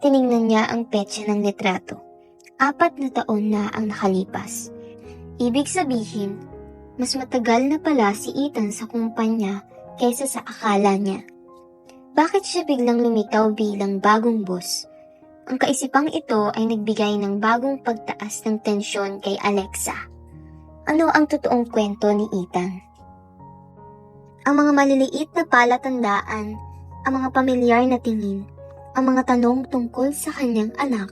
Tiningnan niya ang petsa ng litrato. 4 na taon na ang nakalipas. Ibig sabihin, mas matagal na pala si Ethan sa kumpanya kaysa sa akala niya. Bakit siya biglang lumitaw bilang bagong boss? Ang kaisipang ito ay nagbigay ng bagong pagtaas ng tensyon kay Alexa. Ano ang totoong kwento ni Ethan? Ang mga maliliit na palatandaan, ang mga pamilyar na tingin, ang mga tanong tungkol sa kanyang anak,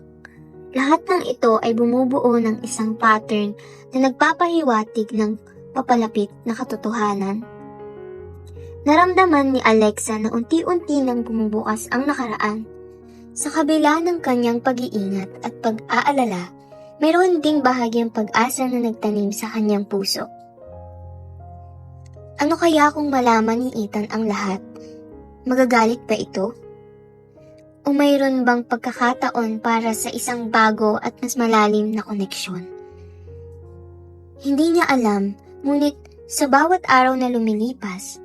lahat ng ito ay bumubuo ng isang pattern na nagpapahiwatig ng papalapit na katotohanan. Naramdaman ni Alexa na unti-unti nang bumubukas ang nakaraan. Sa kabila ng kanyang pag-iingat at pag-aalala, mayroon ding bahagyang pag-asa na nagtanim sa kanyang puso. Ano kaya kung malaman ni Ethan ang lahat? Magagalit ba ito? O mayroon bang pagkakataon para sa isang bago at mas malalim na koneksyon? Hindi niya alam, ngunit sa bawat araw na lumilipas,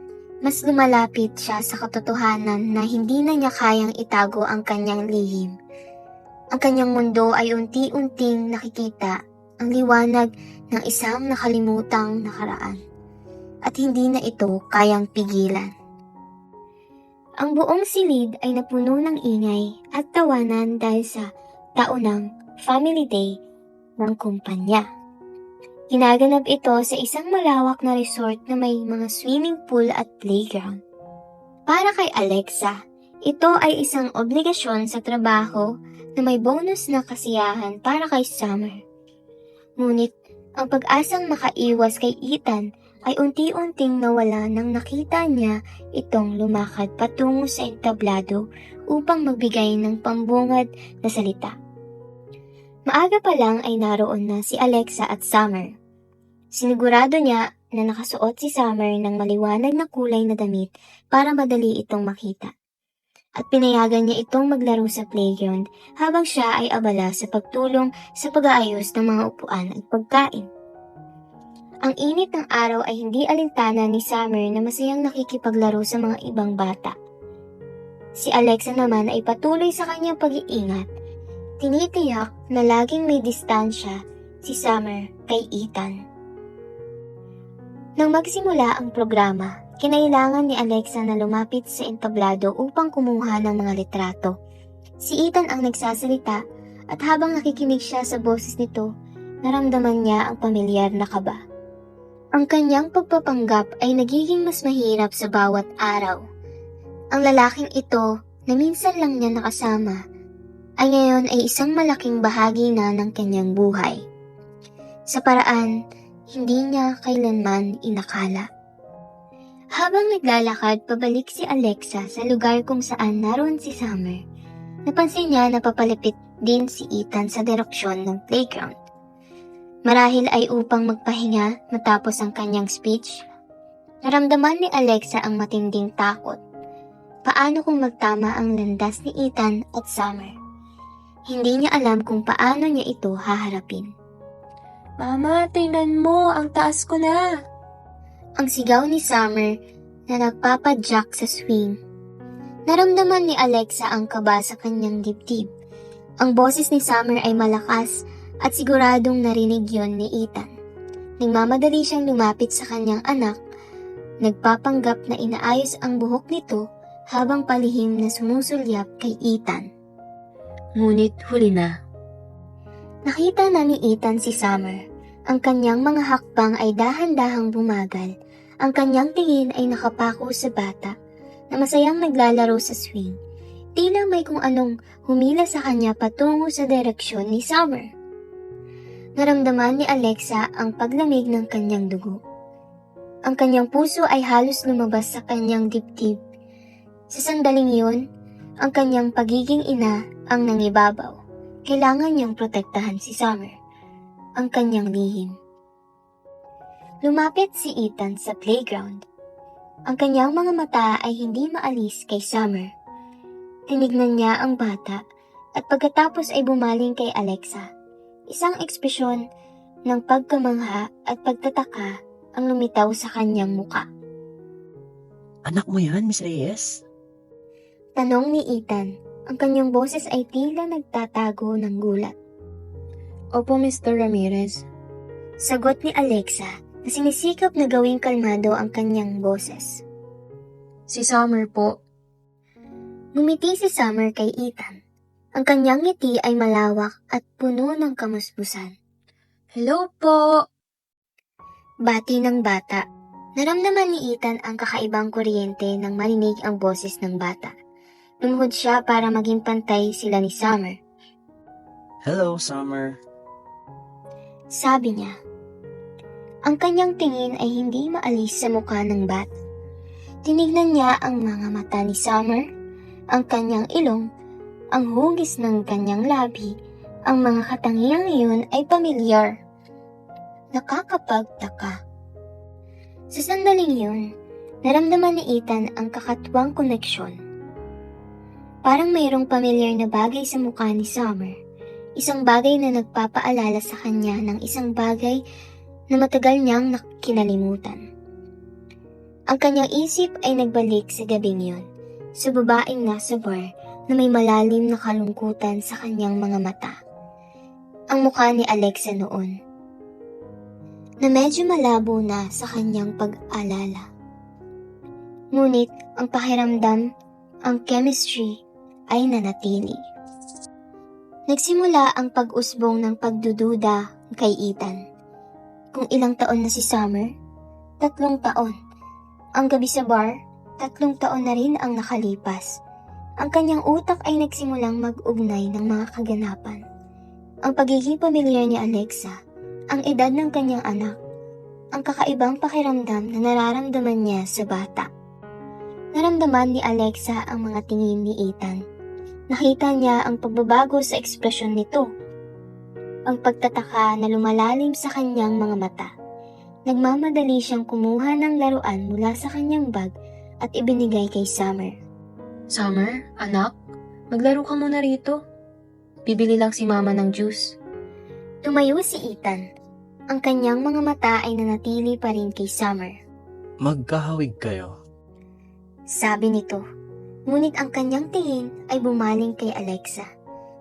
mas lumalapit siya sa katotohanan na hindi na niya kayang itago ang kanyang lihim. Ang kanyang mundo ay unti-unting nakikita ang liwanag ng isang nakalimutang nakaraan. at hindi na ito kayang pigilan. Ang buong silid ay napuno ng ingay at tawanan dahil sa taunang Family Day ng kumpanya. Ginaganap ito sa isang malawak na resort na may mga swimming pool at playground. Para kay Alexa, ito ay isang obligasyon sa trabaho na may bonus na kasiyahan para kay Summer. Ngunit ang pag-asang makaiwas kay Ethan ay unti-unting nawala nang nakita niya itong lumakad patungo sa entablado upang magbigay ng pambungad na salita. Maaga pa lang ay naroon na si Alexa at Summer. Sinigurado niya na nakasuot si Summer ng maliwanag na kulay na damit para madali itong makita. At pinayagan niya itong maglaro sa playground habang siya ay abala sa pagtulong sa pag-aayos ng mga upuan at pagkain. Ang init ng araw ay hindi alintana ni Summer na masayang nakikipaglaro sa mga ibang bata. Si Alexa naman ay patuloy sa kanyang pag-iingat. Tinitiyak na laging may distansya si Summer kay Ethan. Nang magsimula ang programa, kinailangan ni Alexa na lumapit sa entablado upang kumuha ng mga litrato. Si Ethan ang nagsasalita at habang nakikinig siya sa boses nito, naramdaman niya ang pamilyar na kaba. Ang kanyang pagpapanggap ay nagiging mas mahirap sa bawat araw. Ang lalaking ito na minsan lang niya nakasama ay ngayon ay isang malaking bahagi na ng kanyang buhay. Sa paraan, hindi niya kailanman inakala. Habang naglalakad pabalik si Alexa sa lugar kung saan naroon si Summer, napansin niya na papalapit din si Ethan sa direksyon ng playground. Marahil ay upang magpahinga matapos ang kanyang speech. Naramdaman ni Alexa ang matinding takot. Paano kung magtama ang landas ni Ethan at Summer? Hindi niya alam kung paano niya ito haharapin. Mama, tingnan mo, ang taas ko na. Ang sigaw ni Summer na nagpapadyak sa swing. Naramdaman ni Alexa ang kaba sa kanyang dibdib. Ang boses ni Summer ay malakas at siguradong narinig yon ni Ethan. Nagmamadali siyang lumapit sa kanyang anak, nagpapanggap na inaayos ang buhok nito habang palihim na sumusulyap kay Ethan. Ngunit huli na. Nakita na ni Ethan si Summer. Ang kanyang mga hakbang ay dahan-dahang bumagal. Ang kanyang tingin ay nakapako sa bata na masayang naglalaro sa swing. Tila may kung anong humila sa kanya patungo sa direksyon ni Summer. Naramdaman ni Alexa ang paglamig ng kanyang dugo. Ang kanyang puso ay halos lumabas sa kanyang dibdib. Sa sandaling iyon, ang kanyang pagiging ina ang nangibabaw. Kailangan niyang protektahan si Summer, ang kanyang lihim. Lumapit si Ethan sa playground. Ang kanyang mga mata ay hindi maalis kay Summer. Tinignan niya ang bata at pagkatapos ay bumaling kay Alexa. Isang ekspresyon ng pagkamangha at pagtataka ang lumitaw sa kanyang muka. Anak mo yan, Miss Reyes? Tanong ni Ethan. Ang kanyang boses ay tila nagtatago ng gulat. Opo, Mr. Ramirez. Sagot ni Alexa na sinisikap na gawing kalmado ang kanyang boses. Si Summer po. Ngumiti si Summer kay Ethan. Ang kanyang ngiti ay malawak at puno ng kamuspusan. Hello po! Bati ng bata. Naramdaman ni Ethan ang kakaibang kuryente nang marinig ang boses ng bata. Lumuhod siya para maging pantay sila ni Summer. Hello, Summer. Sabi niya. Ang kanyang tingin ay hindi maalis sa mukha ng bata. Tinignan niya ang mga mata ni Summer, ang kanyang ilong, ang hugis ng kanyang labi, ang mga katangiang iyon ay pamilyar. Nakakapagtaka. Sa sandaling iyon, naramdaman ni Ethan ang kakatuwang koneksyon. Parang mayroong pamilyar na bagay sa mukha ni Summer, isang bagay na nagpapaalala sa kanya ng isang bagay na matagal niyang kinalimutan. Ang kanyang isip ay nagbalik sa gabing iyon, sa babaeng nasa bar na may malalim na kalungkutan sa kanyang mga mata. Ang mukha ni Alexa noon. na medyo malabo na sa kanyang pag-alala. Ngunit ang pakiramdam, ang chemistry ay nanatili. Nagsimula ang pag-usbong ng pagdududa kay Ethan. Kung ilang taon na si Summer, 3 taon. Ang gabi sa bar, 3 taon na rin ang nakalipas. Ang kanyang utak ay nagsimulang mag-ugnay ng mga kaganapan. Ang pagiging pamilyar ni Alexa, ang edad ng kanyang anak, ang kakaibang pakiramdam na nararamdaman niya sa bata. Naramdaman ni Alexa ang mga tingin ni Ethan. Nakita niya ang pagbabago sa ekspresyon nito. Ang pagtataka na lumalalim sa kanyang mga mata. Nagmamadali siyang kumuha ng laruan mula sa kanyang bag at ibinigay kay Summer. Summer, anak, maglaro ka muna rito. Bibili lang si mama ng juice. Tumayo si Ethan. Ang kanyang mga mata ay nanatili pa rin kay Summer. Magkahawig kayo. Sabi nito. Ngunit ang kanyang tingin ay bumaling kay Alexa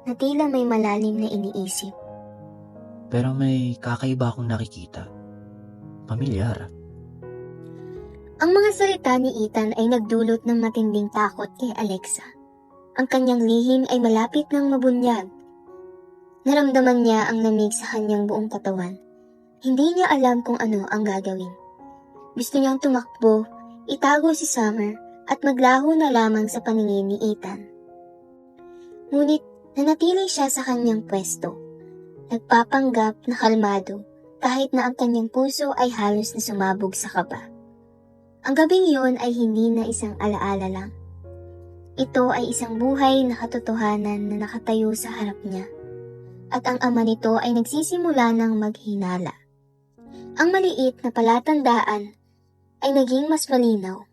na tila may malalim na iniisip. Pero may kakaiba akong nakikita. Pamilyar. Ang mga salita ni Ethan ay nagdulot ng matinding takot kay Alexa. Ang kanyang lihim ay malapit ng mabunyag. Naramdaman niya ang lamig sa kanyang buong katawan. Hindi niya alam kung ano ang gagawin. Gusto niyang tumakbo, itago si Summer at maglaho na lamang sa paningin ni Ethan. Ngunit nanatili siya sa kanyang pwesto. Nagpapanggap na kalmado kahit na ang kanyang puso ay halos na sumabog sa kaba. Ang gabing iyon ay hindi na isang alaala lang. Ito ay isang buhay na katotohanan na nakatayo sa harap niya. At ang ama nito ay nagsisimula ng maghinala. Ang maliit na palatandaan ay naging mas malinaw.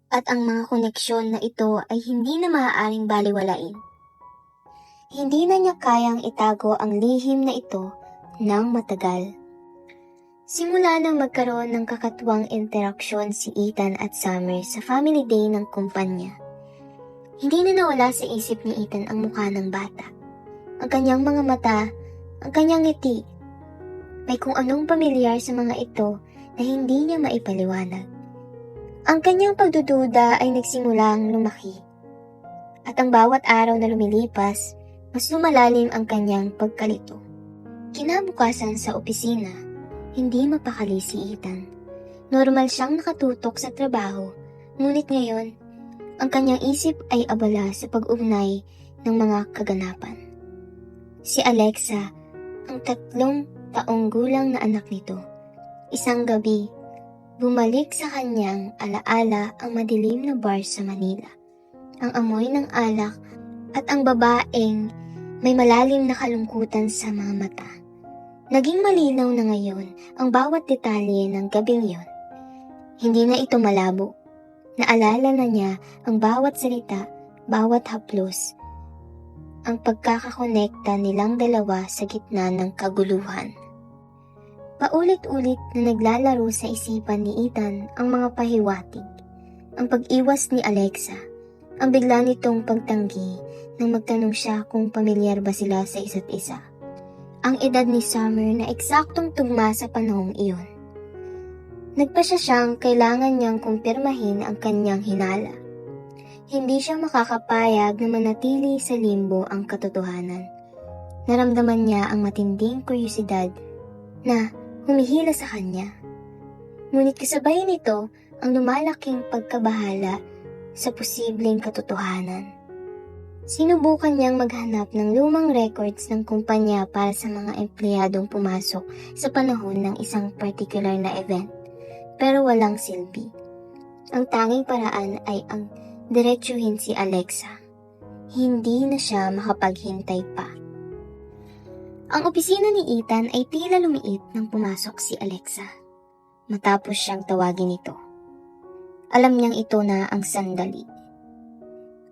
At ang mga koneksyon na ito ay hindi na maaaring baliwalain. Hindi na niya kayang itago ang lihim na ito ng matagal. Simula nang magkaroon ng kakatuwang interaksyon si Ethan at Summer sa family day ng kumpanya. Hindi na nawala sa isip ni Ethan ang mukha ng bata. Ang kanyang mga mata, ang kanyang ngiti. May kung anong pamilyar sa mga ito na hindi niya maipaliwanag. Ang kanyang pagdududa ay nagsimulang lumaki. At ang bawat araw na lumilipas, mas lumalalim ang kanyang pagkalito. Kinabukasan sa opisina, hindi mapakali si Ethan. Normal siyang nakatutok sa trabaho, ngunit ngayon, ang kanyang isip ay abala sa pag-ugnay ng mga kaganapan. Si Alexa, ang 3 taong gulang na anak nito, isang gabi, bumalik sa kanyang alaala ang madilim na bar sa Manila, ang amoy ng alak at ang babaeng may malalim na kalungkutan sa mga mata. Naging malinaw na ngayon ang bawat detalye ng gabing yon. Hindi na ito malabo. Naalala na niya ang bawat salita, bawat haplos, ang pagkakakonekta nilang dalawa sa gitna ng kaguluhan. Paulit-ulit na naglalaro sa isipan ni Ethan ang mga pahiwatig, ang pag-iwas ni Alexa, ang bigla nitong pagtanggi nang magtanong siya kung pamilyar ba sila sa isa't isa. Ang edad ni Summer na eksaktong tugma sa panahong iyon. Nagpasya siyang kailangan niyang kumpirmahin ang kanyang hinala. Hindi siya makakapayag na manatili sa limbo ang katotohanan. Naramdaman niya ang matinding kuryosidad na humihila sa kanya. Ngunit kasabay nito ang lumalaking pagkabahala sa posibleng katotohanan. Sinubukan niyang maghanap ng lumang records ng kumpanya para sa mga empleyadong pumasok sa panahon ng isang particular na event, pero walang silbi. Ang tanging paraan ay ang diretsuhin si Alexa. Hindi na siya makapaghintay pa. Ang opisina ni Ethan ay tila lumiit nang pumasok si Alexa. Matapos siyang tawagin ito. Alam niyang ito na ang sandali.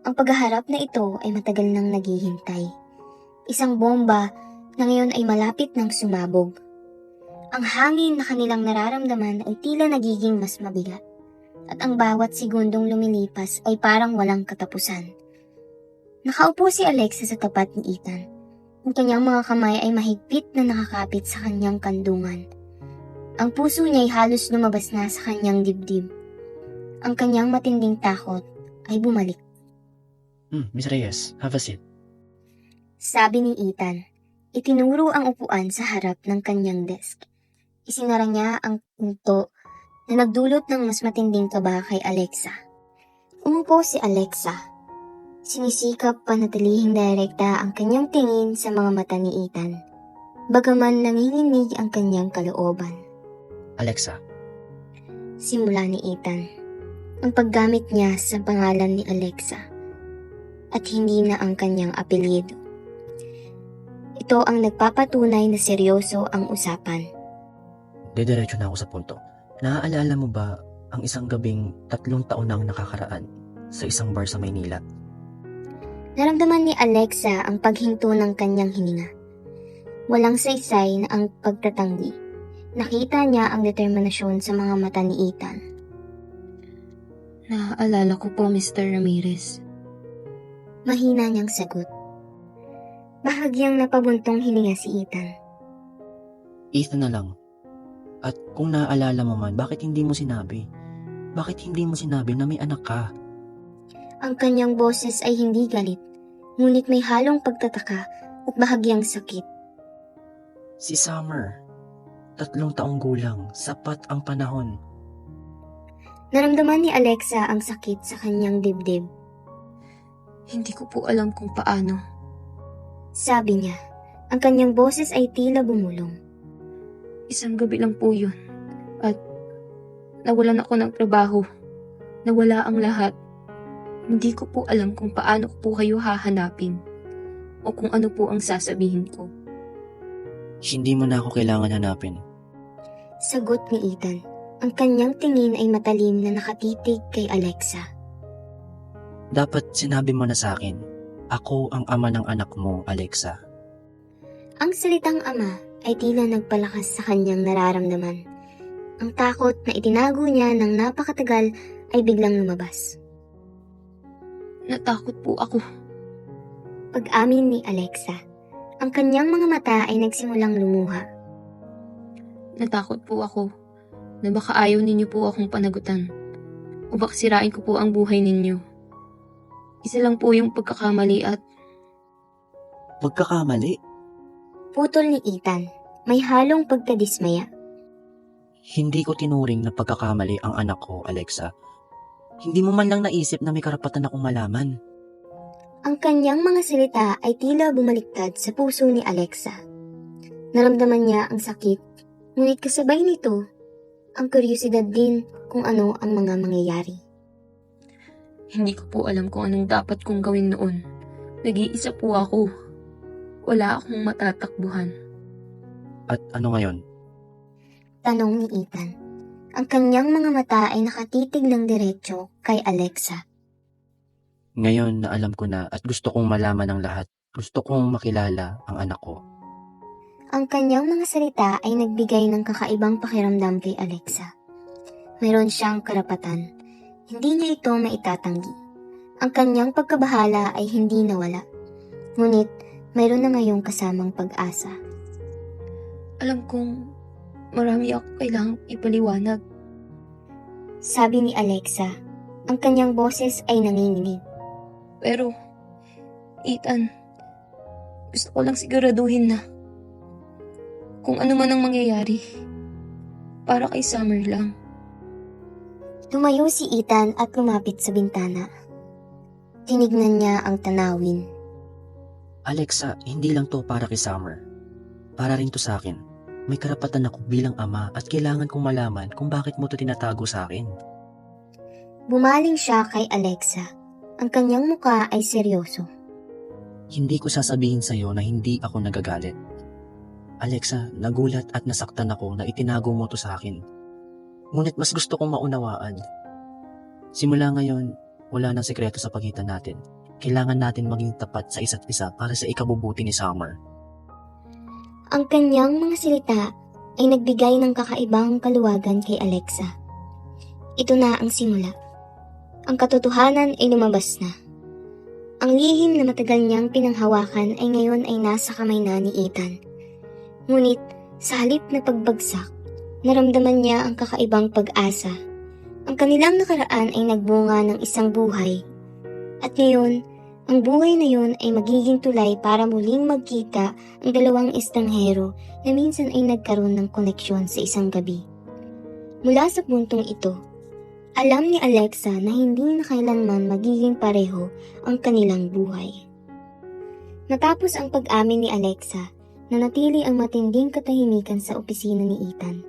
Ang paghaharap na ito ay matagal nang naghihintay. Isang bomba na ngayon ay malapit nang sumabog. Ang hangin na kanilang nararamdaman ay tila nagiging mas mabigat. At ang bawat segundong lumilipas ay parang walang katapusan. Nakaupo si Alexa sa tapat ni Ethan. Ang kanyang mga kamay ay mahigpit na nakakapit sa kanyang kandungan. Ang puso niya ay halos lumabas na sa kanyang dibdib. Ang kanyang matinding takot ay bumalik. Miss Reyes, have a seat. Sabi ni Ethan, itinuro ang upuan sa harap ng kanyang desk. Isinara niya ang pinto na nagdulot ng mas matinding kaba kay Alexa. Umupo si Alexa. Sinisikap panatilihing direkta ang kanyang tingin sa mga mata ni Ethan, bagaman nanginginig ang kanyang kalooban. Alexa, Simula ni Ethan, ang paggamit niya sa pangalan ni Alexa at hindi na ang kanyang apelyido. Ito ang nagpapatunay na seryoso ang usapan. didiretso na ako sa punto. Naaalala mo ba ang isang gabing 3 taon na ang nakakaraan sa isang bar sa Maynila? Naramdaman ni Alexa ang paghinto ng kanyang hininga. Walang saysay na ang pagtatanggi. Nakita niya ang determinasyon sa mga mata ni Ethan. Naaalala ko po, Mr. Ramirez. Mahina niyang sagot. Bahagyang napabuntong hininga si Ethan. Ethan na lang. At kung naaalala mo man, bakit hindi mo sinabi? Bakit hindi mo sinabi na may anak ka? Ang kanyang boses ay hindi galit, ngunit may halong pagtataka at bahagyang sakit. Si Summer. 3 taong gulang. Sapat ang panahon. Naramdaman ni Alexa ang sakit sa kanyang dibdib. Hindi ko po alam kung paano. Sabi niya, ang kanyang boses ay tila bumulong. Isang gabi lang po yun. At nawalan ako ng trabaho. Nawala ang lahat. Hindi ko po alam kung paano ko po kayo hahanapin o kung ano po ang sasabihin ko. Hindi mo na ako kailangan hanapin. Sagot ni Ethan. Ang kanyang tingin ay matalim na nakatitig kay Alexa. Dapat sinabi mo na sa akin, ako ang ama ng anak mo, Alexa. Ang salitang ama ay tila nagpalakas sa kanyang nararamdaman. Ang takot na itinago niya ng napakatagal ay biglang lumabas. Natakot po ako. Pag-amin ni Alexa, ang kanyang mga mata ay nagsimulang lumuha. Natakot po ako na baka ayaw ninyo po akong panagutan o baka sirain ko po ang buhay ninyo. Isa lang po yung pagkakamali at Pagkakamali? Putol ni Ethan, may halong pagkadismaya. Hindi ko tinuring na pagkakamali ang anak ko, Alexa. Hindi mo man lang naisip na may karapatan akong malaman. Ang kanyang mga salita ay tila bumaliktad sa puso ni Alexa. Naramdaman niya ang sakit, ngunit kasabay nito, ang kuryosidad din kung ano ang mga mangyayari. hindi ko po alam kung anong dapat kong gawin noon. Nag-iisa po ako. Wala akong matatakbuhan. At ano ngayon? Tanong ni Ethan. Ang kanyang mga mata ay nakatitig ng diretsyo kay Alexa. Ngayon na alam ko na at gusto kong malaman ang lahat. Gusto kong makilala ang anak ko. Ang kanyang mga salita ay nagbigay ng kakaibang pakiramdam kay Alexa. Mayroon siyang karapatan. Hindi niya ito maitatanggi. Ang kanyang pagkabahala ay hindi nawala. Ngunit, mayroon na ngayong kasamang pag-asa. Alam kong marami ako kailangang ipaliwanag. Sabi ni Alexa, ang kanyang boses ay nanginginig. Pero, Ethan, gusto ko lang siguraduhin na kung ano man ang mangyayari, para kay Summer lang. Tumayo si Ethan at lumapit sa bintana. Tinignan niya ang tanawin. Alexa, hindi lang to para kay Summer. Para rin to sa akin. May karapatan ako bilang ama at kailangan kong malaman kung bakit mo to tinatago sa akin. Bumaling siya kay Alexa. Ang kanyang muka ay seryoso. Hindi ko sasabihin sa'yo na hindi ako nagagalit. Alexa, nagulat at nasaktan ako na itinago mo to sa akin. Ngunit mas gusto kong maunawaan. Simula ngayon, wala nang sekreto sa pagitan natin. Kailangan natin maging tapat sa isa't isa para sa ikabubuti ni Summer. Ang kanyang mga salita ay nagbigay ng kakaibang kaluwagan kay Alexa. Ito na ang simula. Ang katotohanan ay lumabas na. Ang lihim na matagal niyang pinanghawakan ay ngayon ay nasa kamay na ni Ethan. Ngunit sa halip na pagbagsak, Naramdaman niya ang kakaibang pag-asa. Ang kanilang nakaraan ay nagbunga ng isang buhay. At ngayon, ang buhay na yun ay magiging tulay para muling magkita ang dalawang estranghero na minsan ay nagkaroon ng koneksyon sa isang gabi. Mula sa puntong ito, alam ni Alexa na hindi na kailanman magiging pareho ang kanilang buhay. Matapos ang pag-amin ni Alexa, nanatili ang matinding katahimikan sa opisina ni Ethan.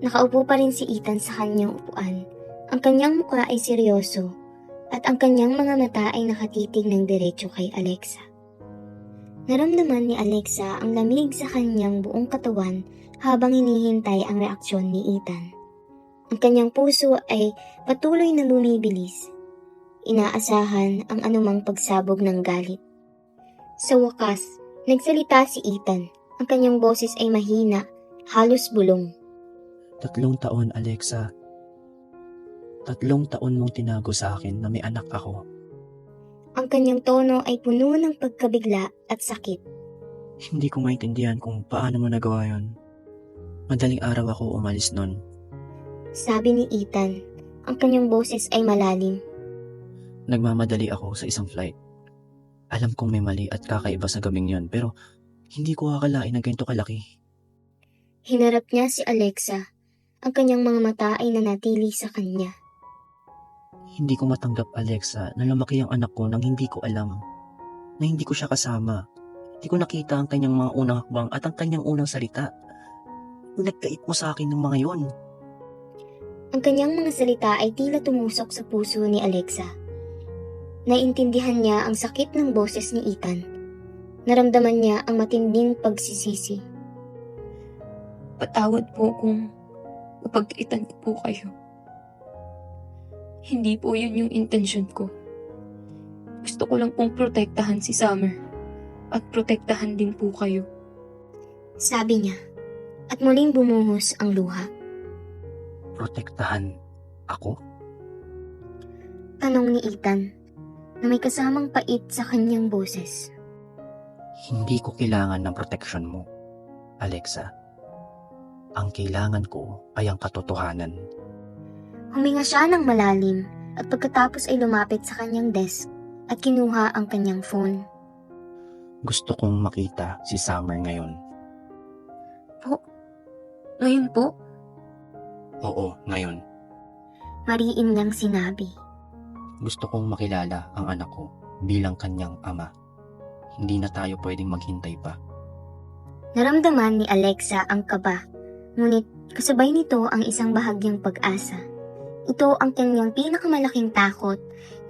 Nakaupo pa rin si Ethan sa kanyang upuan. Ang kanyang mukha ay seryoso at ang kanyang mga mata ay nakatitig ng diretso kay Alexa. Naramdaman ni Alexa ang lamig sa kanyang buong katawan habang hinihintay ang reaksyon ni Ethan. Ang kanyang puso ay patuloy na bumibilis. Inaasahan ang anumang pagsabog ng galit. Sa wakas, nagsalita si Ethan. Ang kanyang boses ay mahina, halos bulong. 3 taon, Alexa. 3 taon mong tinago sa akin na may anak ako. Ang kanyang tono ay puno ng pagkabigla at sakit. Hindi ko maintindihan kung paano mo nagawa yon. Madaling araw ako umalis nun. Sabi ni Ethan. Ang kanyang boses ay malalim. Nagmamadali ako sa isang flight. Alam kong may mali at kakaiba sa gabing yon, pero hindi ko akalain na ganito kalaki. Hinarap niya si Alexa. Ang kanyang mga mata ay nanatili sa kanya. Hindi ko matanggap, Alexa, na lumaki ang anak ko nang hindi ko alam. Na hindi ko siya kasama. Hindi ko nakita ang kanyang mga unang hakbang at ang kanyang unang salita. Nagkait mo sa akin ng mga yon. Ang kanyang mga salita ay tila tumusok sa puso ni Alexa. Naintindihan niya ang sakit ng boses ni Ethan. Naramdaman niya ang matinding pagsisisi. Patawad po kung napagkaitan ko po kayo. Hindi po yun yung intensyon ko. Gusto ko lang pong protektahan si Summer at protektahan din po kayo. Sabi niya, at muling bumuhos ang luha. Protektahan ako? Tanong ni Ethan, na may kasamang pait sa kanyang boses. Hindi ko kailangan ng proteksyon mo, Alexa. Ang kailangan ko ay ang katotohanan. Huminga siya ng malalim at pagkatapos ay lumapit sa kanyang desk at kinuha ang kanyang phone. Gusto kong makita si Summer ngayon. Ngayon po? Oo, ngayon. Mariin niyang sinabi. Gusto kong makilala ang anak ko bilang kanyang ama. Hindi na tayo pwedeng maghintay pa. Naramdaman ni Alexa ang kaba, ngunit kasabay nito ang isang bahagyang pag-asa. Ito ang kanyang pinakamalaking takot,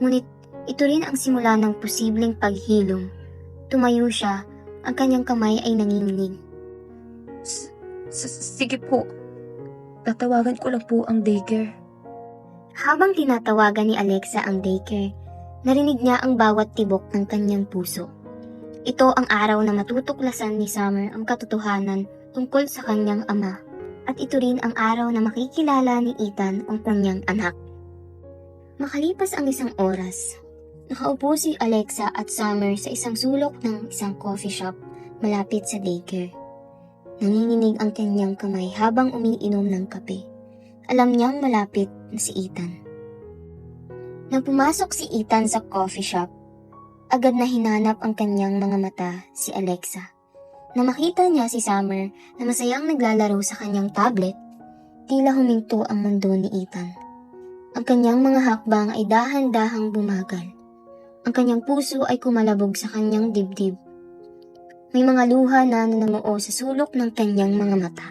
ngunit ito rin ang simula ng posibleng paghilom. Tumayo siya, ang kanyang kamay ay nanginginig. Sige po. Tatawagan ko lang po ang daycare. Habang tinatawagan ni Alexa ang daycare, narinig niya ang bawat tibok ng kanyang puso. Ito ang araw na matutuklasan ni Summer ang katotohanan tungkol sa kanyang ama. At ito rin ang araw na makikilala ni Ethan ang kanyang anak. Makalipas ang isang oras, nakaupo si Alexa at Summer sa isang sulok ng isang coffee shop malapit sa daycare. Nanginginig ang kanyang kamay habang umiinom ng kape. Alam niyang malapit na si Ethan. Nang pumasok si Ethan sa coffee shop, agad na hinanap ang kanyang mga mata si Alexa. Na makita niya si Summer na masayang naglalaro sa kanyang tablet, tila huminto ang mundo ni Ethan. Ang kanyang mga hakbang ay dahan-dahang bumagal. Ang kanyang puso ay kumalabog sa kanyang dibdib. May mga luha na nanamuo sa sulok ng kanyang mga mata.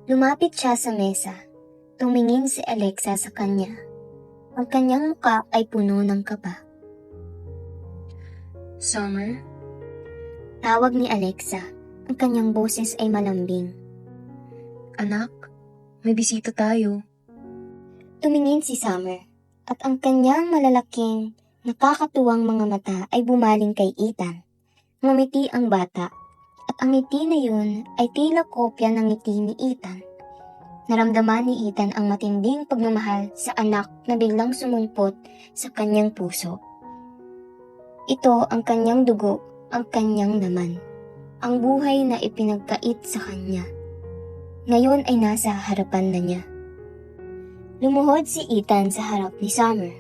Lumapit siya sa mesa. Tumingin si Alexa sa kanya. Ang kanyang muka ay puno ng kaba. Summer? Tawag ni Alexa. Ang kanyang boses ay malambing. Anak, may bisita tayo. Tumingin si Summer at ang kanyang malalaking, nakakatuwang mga mata ay bumaling kay Ethan. Ngumiti ang bata at ang ngiti na yun ay tila kopya ng ngiti ni Ethan. Naramdaman ni Ethan ang matinding pagmamahal sa anak na biglang sumumpot sa kanyang puso. Ito ang kanyang dugo, ang kanyang laman, ang buhay na ipinagkait sa kanya. Ngayon ay nasa harapan na niya. Lumuhod si Ethan sa harap ni Summer.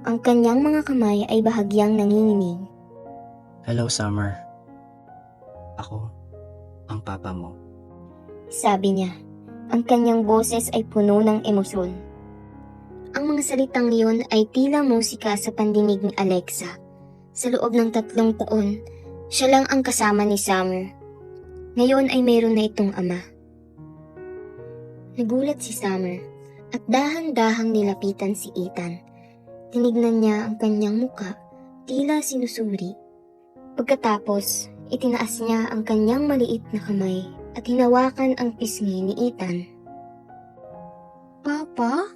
Ang kanyang mga kamay ay bahagyang nanginginig. Hello, Summer. Ako, ang papa mo. Sabi niya. Ang kanyang boses ay puno ng emosyon. Ang mga salitang iyon ay tila musika sa pandinig ni Alexa. Sa loob ng 3 taon, siya lang ang kasama ni Summer. Ngayon ay mayroon na itong ama. Nagulat si Summer at dahan-dahang nilapitan si Ethan. Tinignan niya ang kanyang muka, tila sinusuri. Pagkatapos, itinaas niya ang kanyang maliit na kamay at hinawakan ang pisngi ni Ethan. Papa?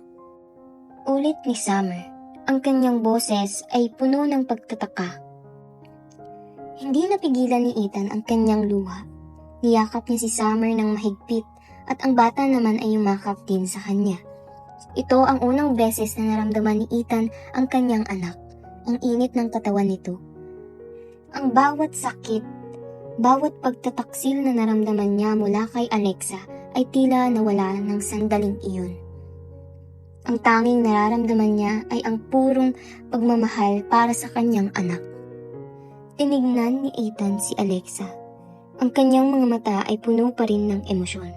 Ulit ni Summer. Ang kanyang boses ay puno ng pagtataka. Hindi napigilan ni Ethan ang kanyang luha. Niyakap niya si Summer ng mahigpit at ang bata naman ay yumakap din sa kanya. Ito ang unang beses na naramdaman ni Ethan ang kanyang anak, ang init ng katawan nito. Ang bawat sakit, bawat pagtataksil na naramdaman niya mula kay Alexa ay tila nawala ng sandaling iyon. Ang tanging nararamdaman niya ay ang purong pagmamahal para sa kanyang anak. Tinignan ni Ethan si Alexa. Ang kanyang mga mata ay puno pa rin ng emosyon.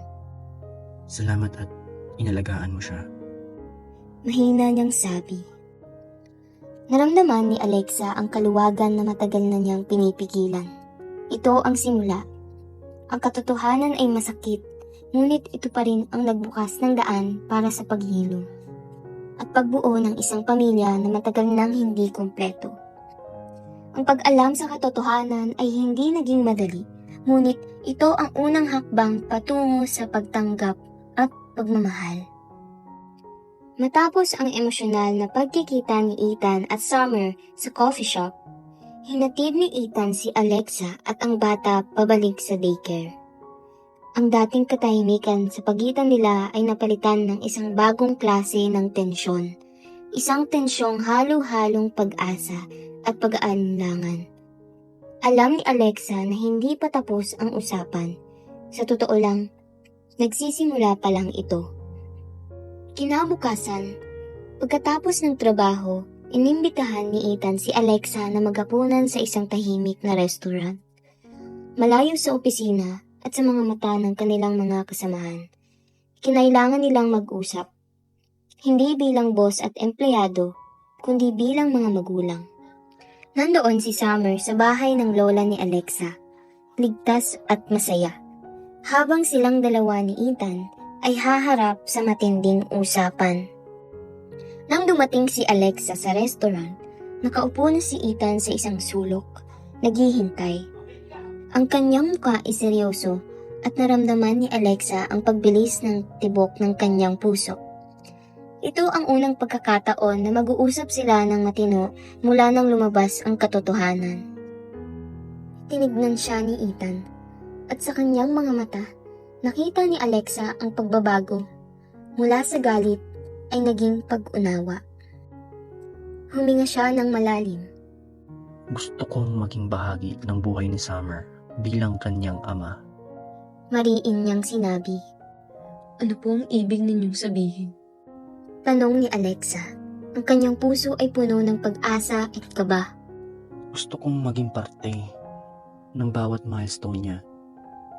Salamat at inalagaan mo siya. Mahina niyang sabi. Naramdaman ni Alexa ang kaluwagan na matagal na niyang pinipigilan. Ito ang simula. Ang katotohanan ay masakit, ngunit ito pa rin ang nagbukas ng daan para sa paghilom at pagbuo ng isang pamilya na matagal nang hindi kumpleto. Ang pag-alam sa katotohanan ay hindi naging madali, ngunit ito ang unang hakbang patungo sa pagtanggap at pagmamahal. Matapos ang emosyonal na pagkikita ni Ethan at Summer sa coffee shop, hinatid ni Ethan si Alexa at ang bata pabalik sa daycare. Ang dating katahimikan sa pagitan nila ay napalitan ng isang bagong klase ng tensyon. Isang tensyong halo-halong pag-asa at pag-aalinlangan. Alam ni Alexa na hindi pa tapos ang usapan. Sa totoo lang, nagsisimula pa lang ito. Kinabukasan, pagkatapos ng trabaho, inimbitahan ni Ethan si Alexa na maghapunan sa isang tahimik na restaurant. Malayo sa opisina at sa mga mata ng kanilang mga kasamahan, kinailangan nilang mag-usap. Hindi bilang boss at empleyado, kundi bilang mga magulang. Nandoon si Summer sa bahay ng lola ni Alexa, ligtas at masaya. Habang silang dalawa ni Ethan ay haharap sa matinding usapan. Nang dumating si Alexa sa restaurant, nakaupo na si Ethan sa isang sulok, naghihintay. Ang kanyang mukha ay seryoso at naramdaman ni Alexa ang pagbilis ng tibok ng kanyang puso. Ito ang unang pagkakataon na mag-uusap sila ng matino mula nang lumabas ang katotohanan. Tinignan siya ni Ethan at sa kanyang mga mata, nakita ni Alexa ang pagbabago. Mula sa galit ay naging pag-unawa. Huminga siya ng malalim. Gusto kong maging bahagi ng buhay ni Summer bilang kanyang ama. Mariin niyang sinabi. Ano po ang ibig ninyong sabihin? Tanong ni Alexa. Ang kanyang puso ay puno ng pag-asa at kaba. Gusto kong maging parte ng bawat milestone niya.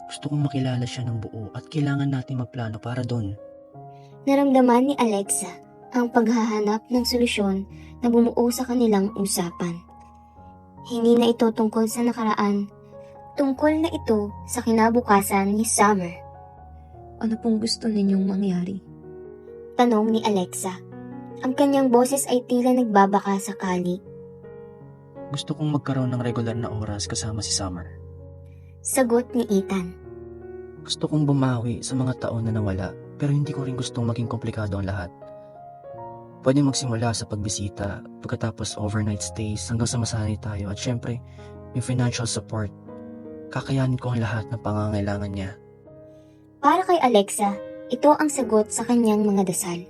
Gusto kong makilala siya ng buo at kailangan natin magplano para doon. Naramdaman ni Alexa ang paghahanap ng solusyon na bumuo sa kanilang usapan. Hindi na ito tungkol sa nakaraan, tungkol na ito sa kinabukasan ni Summer. Ano pong gusto ninyong mangyari? Tanong ni Alexa. Ang kanyang boses ay tila nagbabaka sakali. Gusto kong magkaroon ng regular na oras kasama si Summer. Sagot ni Ethan. Gusto kong bumawi sa mga taon na nawala, pero hindi ko rin gustong maging komplikado ang lahat. Pwede magsimula sa pagbisita, pagkatapos overnight stays hanggang sa masanay tayo at syempre, yung financial support. Kakayanin ko ang lahat ng pangangailangan niya. Para kay Alexa, ito ang sagot sa kanyang mga dasal.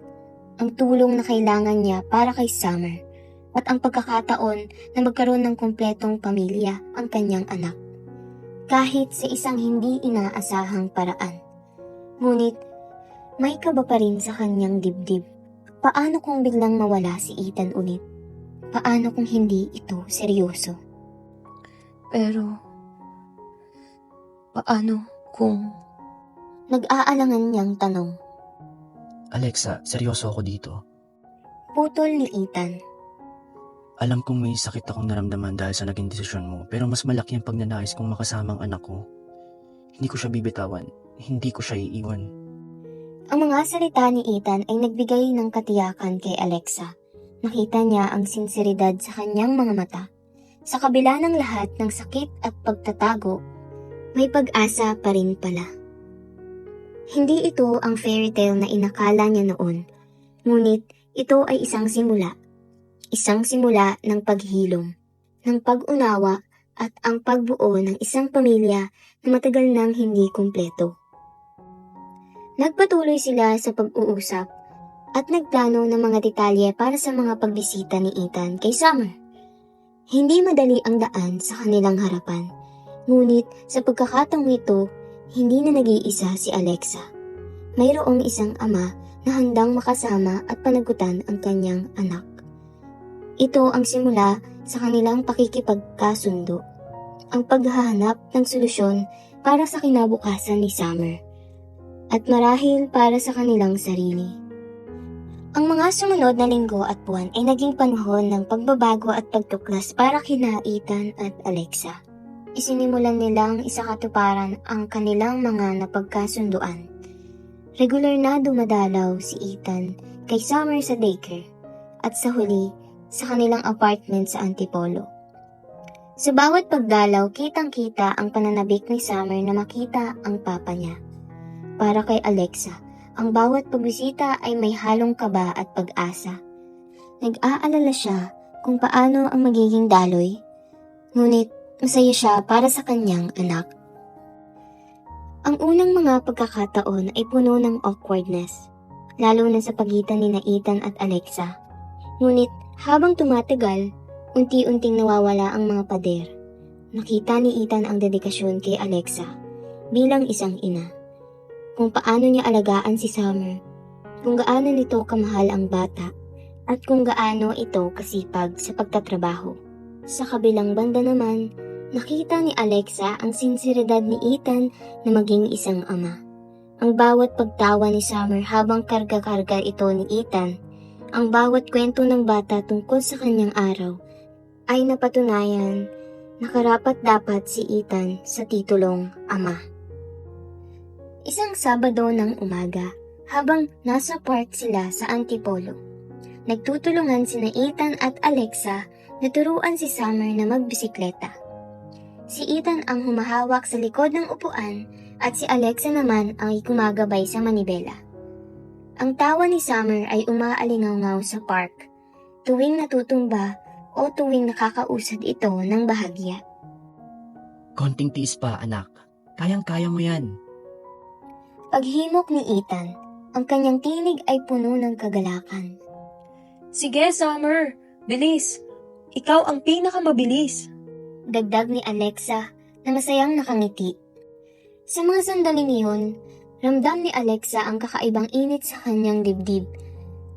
Ang tulong na kailangan niya para kay Summer at ang pagkakataon na magkaroon ng kumpletong pamilya ang kanyang anak. Kahit sa isang hindi inaasahang paraan. Ngunit may kaba pa rin sa kanyang dibdib. Paano kung biglang mawala si Ethan ulit? Paano kung hindi ito seryoso? Pero, paano kung... Nag-aalangan niyang tanong. Alexa, seryoso ako dito. Putol ni Ethan. Alam kong may sakit akong naramdaman dahil sa naging desisyon mo, pero mas malaki ang pagnanais kong makasama ang anak ko. Hindi ko siya bibitawan. Hindi ko siya iiwan. Ang mga salita ni Ethan ay nagbigay ng katiyakan kay Alexa. Nakita niya ang sinseridad sa kanyang mga mata. Sa kabila ng lahat ng sakit at pagtatago, may pag-asa pa rin pala. Hindi ito ang fairy tale na inakala niya noon, ngunit ito ay isang simula. Isang simula ng paghilom, ng pag-unawa at ang pagbuo ng isang pamilya na matagal nang hindi kumpleto. Nagpatuloy sila sa pag-uusap at nagplano ng mga detalye para sa mga pagbisita ni Ethan kay Summer. Hindi madali ang daan sa kanilang harapan, ngunit sa pagkakataong ito, hindi na nag-iisa si Alexa. Mayroong isang ama na handang makasama at panagutan ang kanyang anak. Ito ang simula sa kanilang pakikipagkasundo, ang paghahanap ng solusyon para sa kinabukasan ni Summer, at marahil para sa kanilang sarili. Ang mga sumunod na linggo at buwan ay naging panahon ng pagbabago at pagtuklas para kina Ethan at Alexa. Isinimulan nilang isakatuparan ang kanilang mga napagkasunduan. Regular na dumadalaw si Ethan kay Summer sa daycare at sa huli sa kanilang apartment sa Antipolo. Sa bawat pagdalaw, kitang-kita ang pananabik ni Summer na makita ang papa niya. Para kay Alexa, ang bawat pagbisita ay may halong kaba at pag-asa. Nag-aalala siya kung paano ang magiging daloy, ngunit masaya siya para sa kanyang anak. Ang unang mga pagkakataon ay puno ng awkwardness, lalo na sa pagitan ni Ethan at Alexa. Ngunit habang tumatagal, unti-unting nawawala ang mga pader. Nakita ni Ethan ang dedikasyon kay Alexa bilang isang ina. Kung paano niya alagaan si Summer, kung gaano nito kamahal ang bata, at kung gaano ito kasipag sa pagtatrabaho. Sa kabilang banda naman, nakita ni Alexa ang sinseridad ni Ethan na maging isang ama. Ang bawat pagtawa ni Summer habang karga-karga ito ni Ethan, ang bawat kwento ng bata tungkol sa kanyang araw, ay napatunayan na karapat-dapat si Ethan sa titulong ama. Isang Sabado ng umaga, habang nasa park sila sa Antipolo, nagtutulungan sina Ethan at Alexa na turuan si Summer na magbisikleta. Si Ethan ang humahawak sa likod ng upuan at si Alexa naman ang gumagabay sa manibela. Ang tawa ni Summer ay umaalingaw-ngaw sa park, tuwing natutumba o tuwing nakakausad ito ng bahagya. Konting tiis pa, anak. Kayang-kaya mo yan. Paghimok ni Ethan, ang kanyang tinig ay puno ng kagalakan. Sige, Summer! Bilis! Ikaw ang pinakamabilis! Dagdag ni Alexa na masayang nakangiti. Sa mga sandaling iyon, ramdam ni Alexa ang kakaibang init sa kanyang dibdib.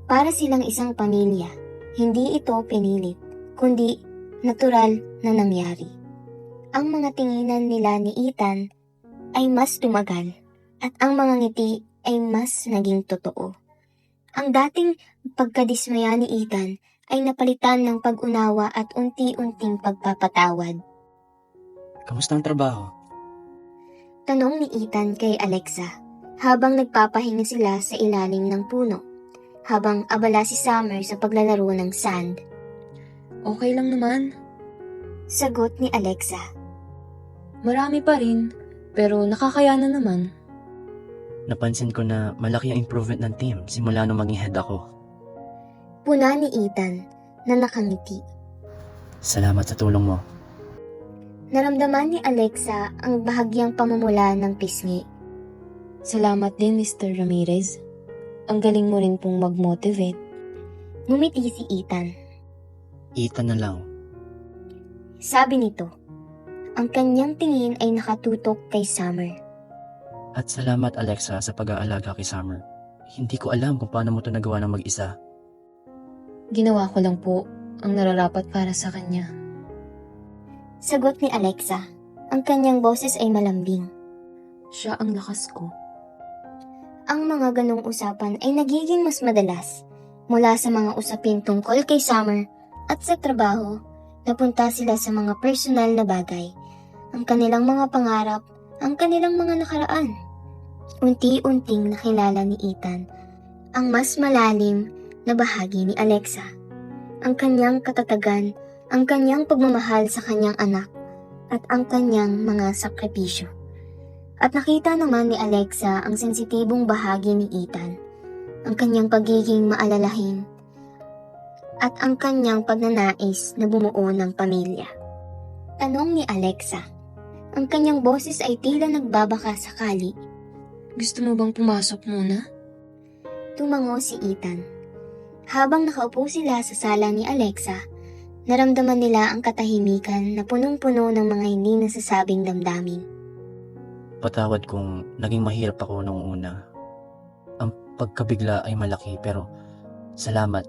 Para silang isang pamilya, hindi ito pinilit, kundi natural na nangyari. Ang mga tinginan nila ni Ethan ay mas tumagal at ang mga ngiti ay mas naging totoo. Ang dating pagkadismaya ni Ethan ay napalitan ng pag-unawa at unti-unting pagpapatawad. Kamusta ang trabaho? Tanong ni Ethan kay Alexa habang nagpapahinga sila sa ilalim ng puno, habang abala si Summer sa paglalaro ng sand. Okay lang naman. Sagot ni Alexa. Marami pa rin, pero nakakayanan naman. Napansin ko na malaki ang improvement ng team simula nung maging head ako. Puna ni Ethan na nakangiti. Salamat sa tulong mo. Naramdaman ni Alexa ang bahagyang pamumula ng pisngi. Salamat din, Mr. Ramirez. Ang galing mo rin pong mag-motivate. Ngumiti si Ethan. Ethan na lang. Sabi nito, ang kanyang tingin ay nakatutok kay Summer. At salamat Alexa sa pag-aalaga kay Summer. Hindi ko alam kung paano mo ito nagawa ng mag-isa. Ginawa ko lang po ang nararapat para sa kanya. Sagot ni Alexa. Ang kanyang boses ay malambing. Siya ang lakas ko. Ang mga ganong usapan ay nagiging mas madalas mula sa mga usapin tungkol kay Summer at sa trabaho, napunta sila sa mga personal na bagay, ang kanilang mga pangarap, ang kanilang mga nakaraan. Unti-unting nakilala ni Ethan ang mas malalim na bahagi ni Alexa, ang kanyang katatagan, ang kanyang pagmamahal sa kanyang anak, at ang kanyang mga sakripisyo. At nakita naman ni Alexa ang sensitibong bahagi ni Ethan, ang kanyang pagiging maalalahin, at ang kanyang pagnanais na bumuo ng pamilya. Tanong ni Alexa. Ang kanyang boses ay tila nagbabaka sakali. Gusto mo bang pumasok muna? Tumango si Ethan. Habang nakaupo sila sa sala ni Alexa, naramdaman nila ang katahimikan na punong-puno ng mga hindi nasasabing damdamin. Patawad kung naging mahirap ako noong una. Ang pagkabigla ay malaki pero salamat.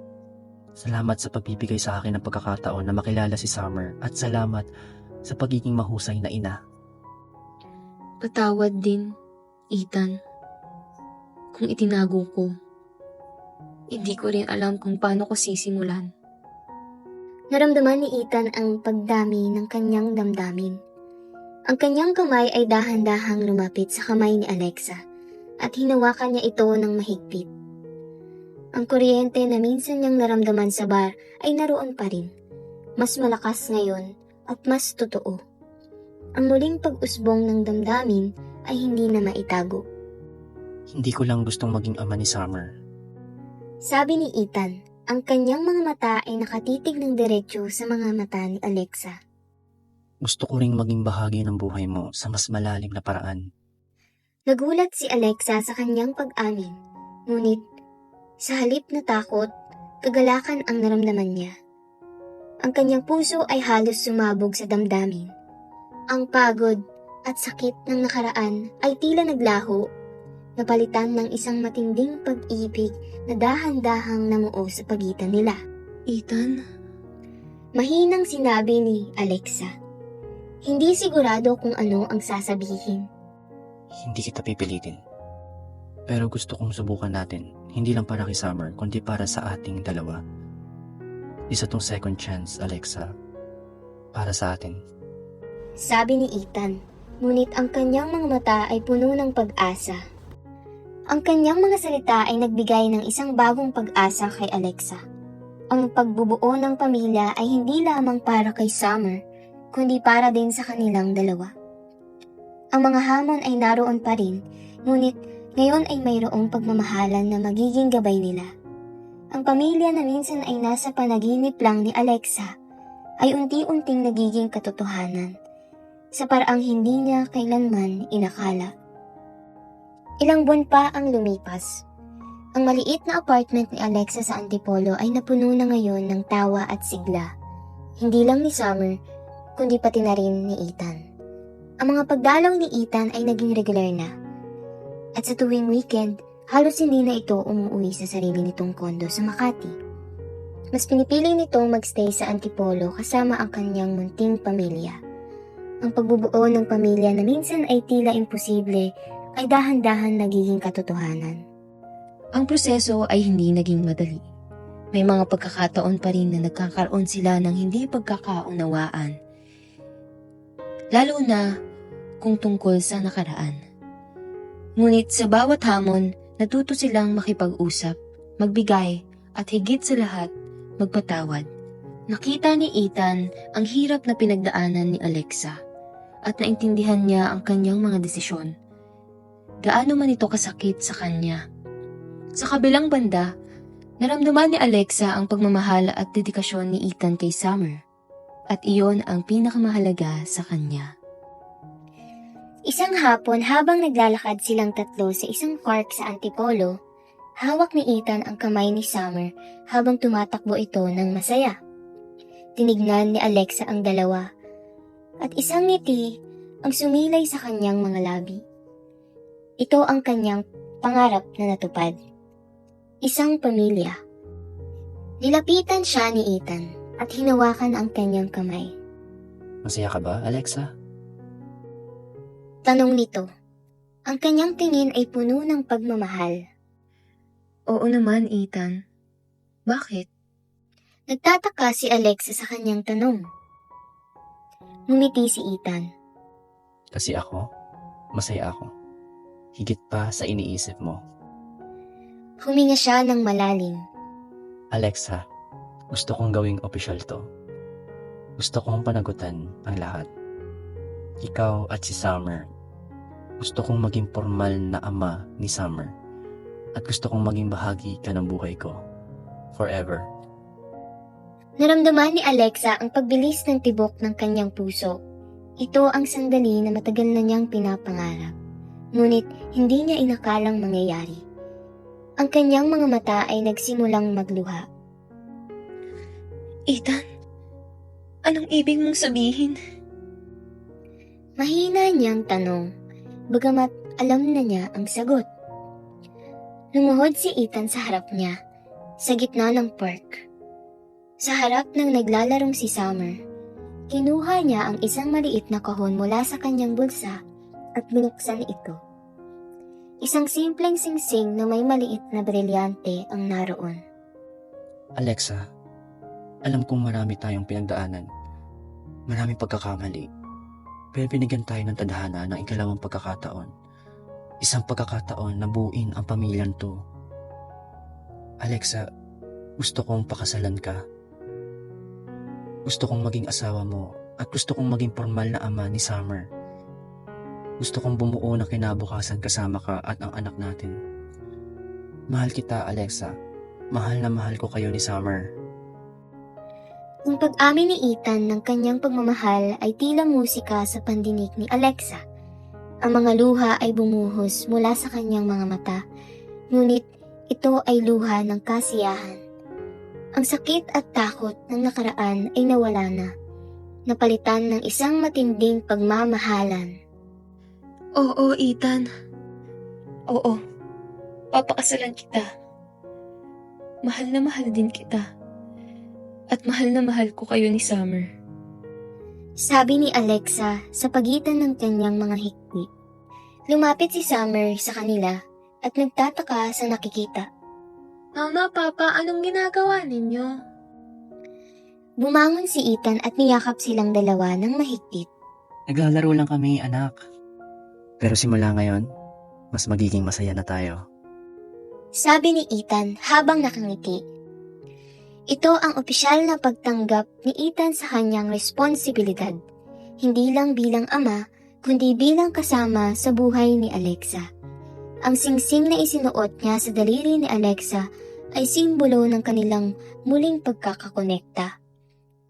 Salamat sa pagbibigay sa akin ng pagkakataon na makilala si Summer at salamat sa pagiging mahusay na ina. Patawad din, Ethan. Kung itinago ko, hindi ko rin alam kung paano ko sisimulan. Naramdaman ni Ethan ang pagdami ng kanyang damdamin. Ang kanyang kamay ay dahan-dahang lumapit sa kamay ni Alexa at hinawakan niya ito ng mahigpit. Ang kuryente na minsan niyang naramdaman sa bar ay naroon pa rin. Mas malakas ngayon at mas totoo. Ang muling pag-usbong ng damdamin ay hindi na maitago. Hindi ko lang gustong maging ama ni Summer. Sabi ni Ethan, ang kanyang mga mata ay nakatitig ng diretsyo sa mga mata ni Alexa. Gusto ko ring maging bahagi ng buhay mo sa mas malalim na paraan. Nagulat si Alexa sa kanyang pag-amin, ngunit sa halip na takot, kagalakan ang naramdaman niya. Ang kanyang puso ay halos sumabog sa damdamin. Ang pagod at sakit ng nakaraan ay tila naglaho, napalitan ng isang matinding pag-ibig na dahan-dahang namuo sa pagitan nila. Ethan? Mahinang sinabi ni Alexa. Hindi sigurado kung ano ang sasabihin. Hindi kita pipilitin. Pero gusto kong subukan natin, hindi lang para kay Summer, kundi para sa ating dalawa. Isa tong second chance, Alexa. Para sa atin. Sabi ni Ethan, ngunit ang kanyang mga mata ay puno ng pag-asa. Ang kanyang mga salita ay nagbigay ng isang bagong pag-asa kay Alexa. Ang pagbubuo ng pamilya ay hindi lamang para kay Summer, kundi para din sa kanilang dalawa. Ang mga hamon ay naroon pa rin, ngunit ngayon ay mayroong pagmamahalan na magiging gabay nila. Ang pamilya na minsan ay nasa panaginip lang ni Alexa ay unti-unting nagiging katotohanan sa paraang hindi niya kailanman inakala. Ilang buwan pa ang lumipas. Ang maliit na apartment ni Alexa sa Antipolo ay napuno na ngayon ng tawa at sigla. Hindi lang ni Summer, kundi pati na rin ni Ethan. Ang mga pagdalaw ni Ethan ay naging regular na. At sa tuwing weekend, halos hindi na ito umuwi sa sarili nitong kondo sa Makati. Mas pinipili nitong magstay sa Antipolo kasama ang kanyang munting pamilya. Ang pagbubuo ng pamilya na minsan ay tila imposible ay dahan-dahan nagiging katotohanan. Ang proseso ay hindi naging madali. May mga pagkakataon pa rin na nagkakaroon sila ng hindi pagkakaunawaan. Lalo na kung tungkol sa nakaraan. Ngunit sa bawat hamon, natuto silang makipag-usap, magbigay, at higit sa lahat, magpatawad. Nakita ni Ethan ang hirap na pinagdaanan ni Alexa at naintindihan niya ang kanyang mga desisyon. Gaano man ito kasakit sa kanya. Sa kabilang banda, naramdaman ni Alexa ang pagmamahal at dedikasyon ni Ethan kay Summer. At iyon ang pinakamahalaga sa kanya. Isang hapon habang naglalakad silang tatlo sa isang park sa Antipolo, hawak ni Ethan ang kamay ni Summer habang tumatakbo ito ng masaya. Tinignan ni Alexa ang dalawa at isang ngiti ang sumilay sa kanyang mga labi. ito ang kanyang pangarap na natupad. Isang pamilya. Nilapitan siya ni Ethan at hinawakan ang kanyang kamay. Masaya ka ba, Alexa? Tanong nito. Ang kanyang tingin ay puno ng pagmamahal. Oo naman, Ethan. Bakit? Nagtataka si Alexa sa kanyang tanong. Ngumiti si Ethan. Kasi ako, masaya ako. Higit pa sa iniisip mo. Huminga siya ng malalim. Alexa, gusto kong gawing opisyal to. Gusto kong panagutan ang lahat. Ikaw at si Summer. Gusto kong maging formal na ama ni Summer. At gusto kong maging bahagi ka ng buhay ko. Forever. Naramdaman ni Alexa ang pagbilis ng tibok ng kanyang puso. Ito ang sandali na matagal na niyang pinapangarap. Ngunit hindi niya inakalang mangyayari. Ang kanyang mga mata ay nagsimulang magluha. Ethan, anong ibig mong sabihin? Mahina niyang tanong, bagamat alam na niya ang sagot. Lumuhod si Ethan sa harap niya, sa gitna ng park. Sa harap ng naglalarong si Summer, kinuha niya ang isang maliit na kahon mula sa kanyang bulsa at binuksan ito. Isang simpleng singsing na may maliit na brilyante ang naroon. Alexa, alam kong marami tayong pinagdaanan. Maraming pagkakamali. Pero binigyan tayo ng tadhana ng ikalawang pagkakataon. Isang pagkakataon na buuin ang pamilyang to. Alexa, gusto kong pakasalan ka. Gusto kong maging asawa mo at gusto kong maging formal na ama ni Summer. Gusto kong bumuo na kinabukasan kasama ka at ang anak natin. Mahal kita, Alexa. Mahal na mahal ko kayo ni Summer. Ang pag-amin ni Ethan ng kanyang pagmamahal ay tila musika sa pandinig ni Alexa. Ang mga luha ay bumuhos mula sa kanyang mga mata, ngunit ito ay luha ng kasiyahan. Ang sakit at takot ng nakaraan ay nawala na, napalitan ng isang matinding pagmamahalan. Oo, Ethan. Oo, papakasalan kita. Mahal na mahal din kita. At mahal na mahal ko kayo ni Summer. Sabi ni Alexa sa pagitan ng kanyang mga hikbi. Lumapit si Summer sa kanila at nagtataka sa nakikita. Mama, Papa, anong ginagawa ninyo? Bumangon si Ethan at niyakap silang dalawa ng mahigpit. Naglalaro lang kami, anak. Pero simula ngayon, mas magiging masaya na tayo. Sabi ni Ethan habang nakangiti. Ito ang opisyal na pagtanggap ni Ethan sa kanyang responsibilidad, hindi lang bilang ama, kundi bilang kasama sa buhay ni Alexa. Ang singsing na isinuot niya sa daliri ni Alexa ay simbolo ng kanilang muling pagkakakonekta,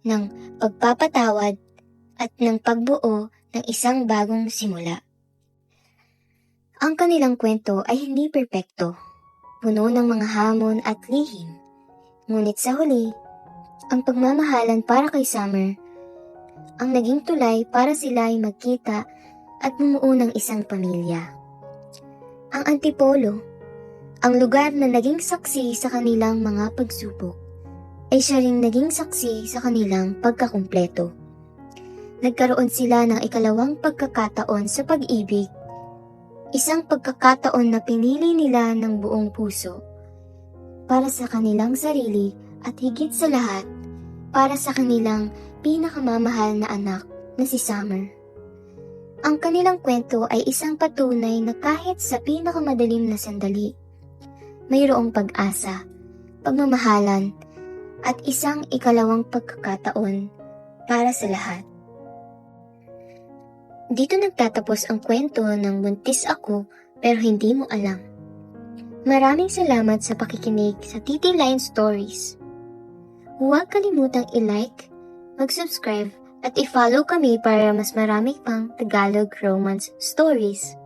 ng pagpapatawad at ng pagbuo ng isang bagong simula. Ang kanilang kwento ay hindi perpekto, puno ng mga hamon at lihim. Ngunit sa huli, ang pagmamahalan para kay Summer ang naging tulay para sila ay magkita at bumuo ng isang pamilya. Ang Antipolo, ang lugar na naging saksi sa kanilang mga pagsubok, ay siya ring naging saksi sa kanilang pagkakumpleto. Nagkaroon sila ng ikalawang pagkakataon sa pag-ibig, isang pagkakataon na pinili nila ng buong puso, para sa kanilang sarili at higit sa lahat, para sa kanilang pinakamamahal na anak na si Summer. Ang kanilang kwento ay isang patunay na kahit sa pinakamadalim na sandali, mayroong pag-asa, pagmamahalan, at isang ikalawang pagkakataon para sa lahat. Dito nagtatapos ang kwento ng Buntis Ako Pero Hindi Mo Alam. Maraming salamat sa pakikinig sa Titi Line Stories. Huwag kalimutang i-like, mag-subscribe at i-follow kami para mas marami pang Tagalog romance stories.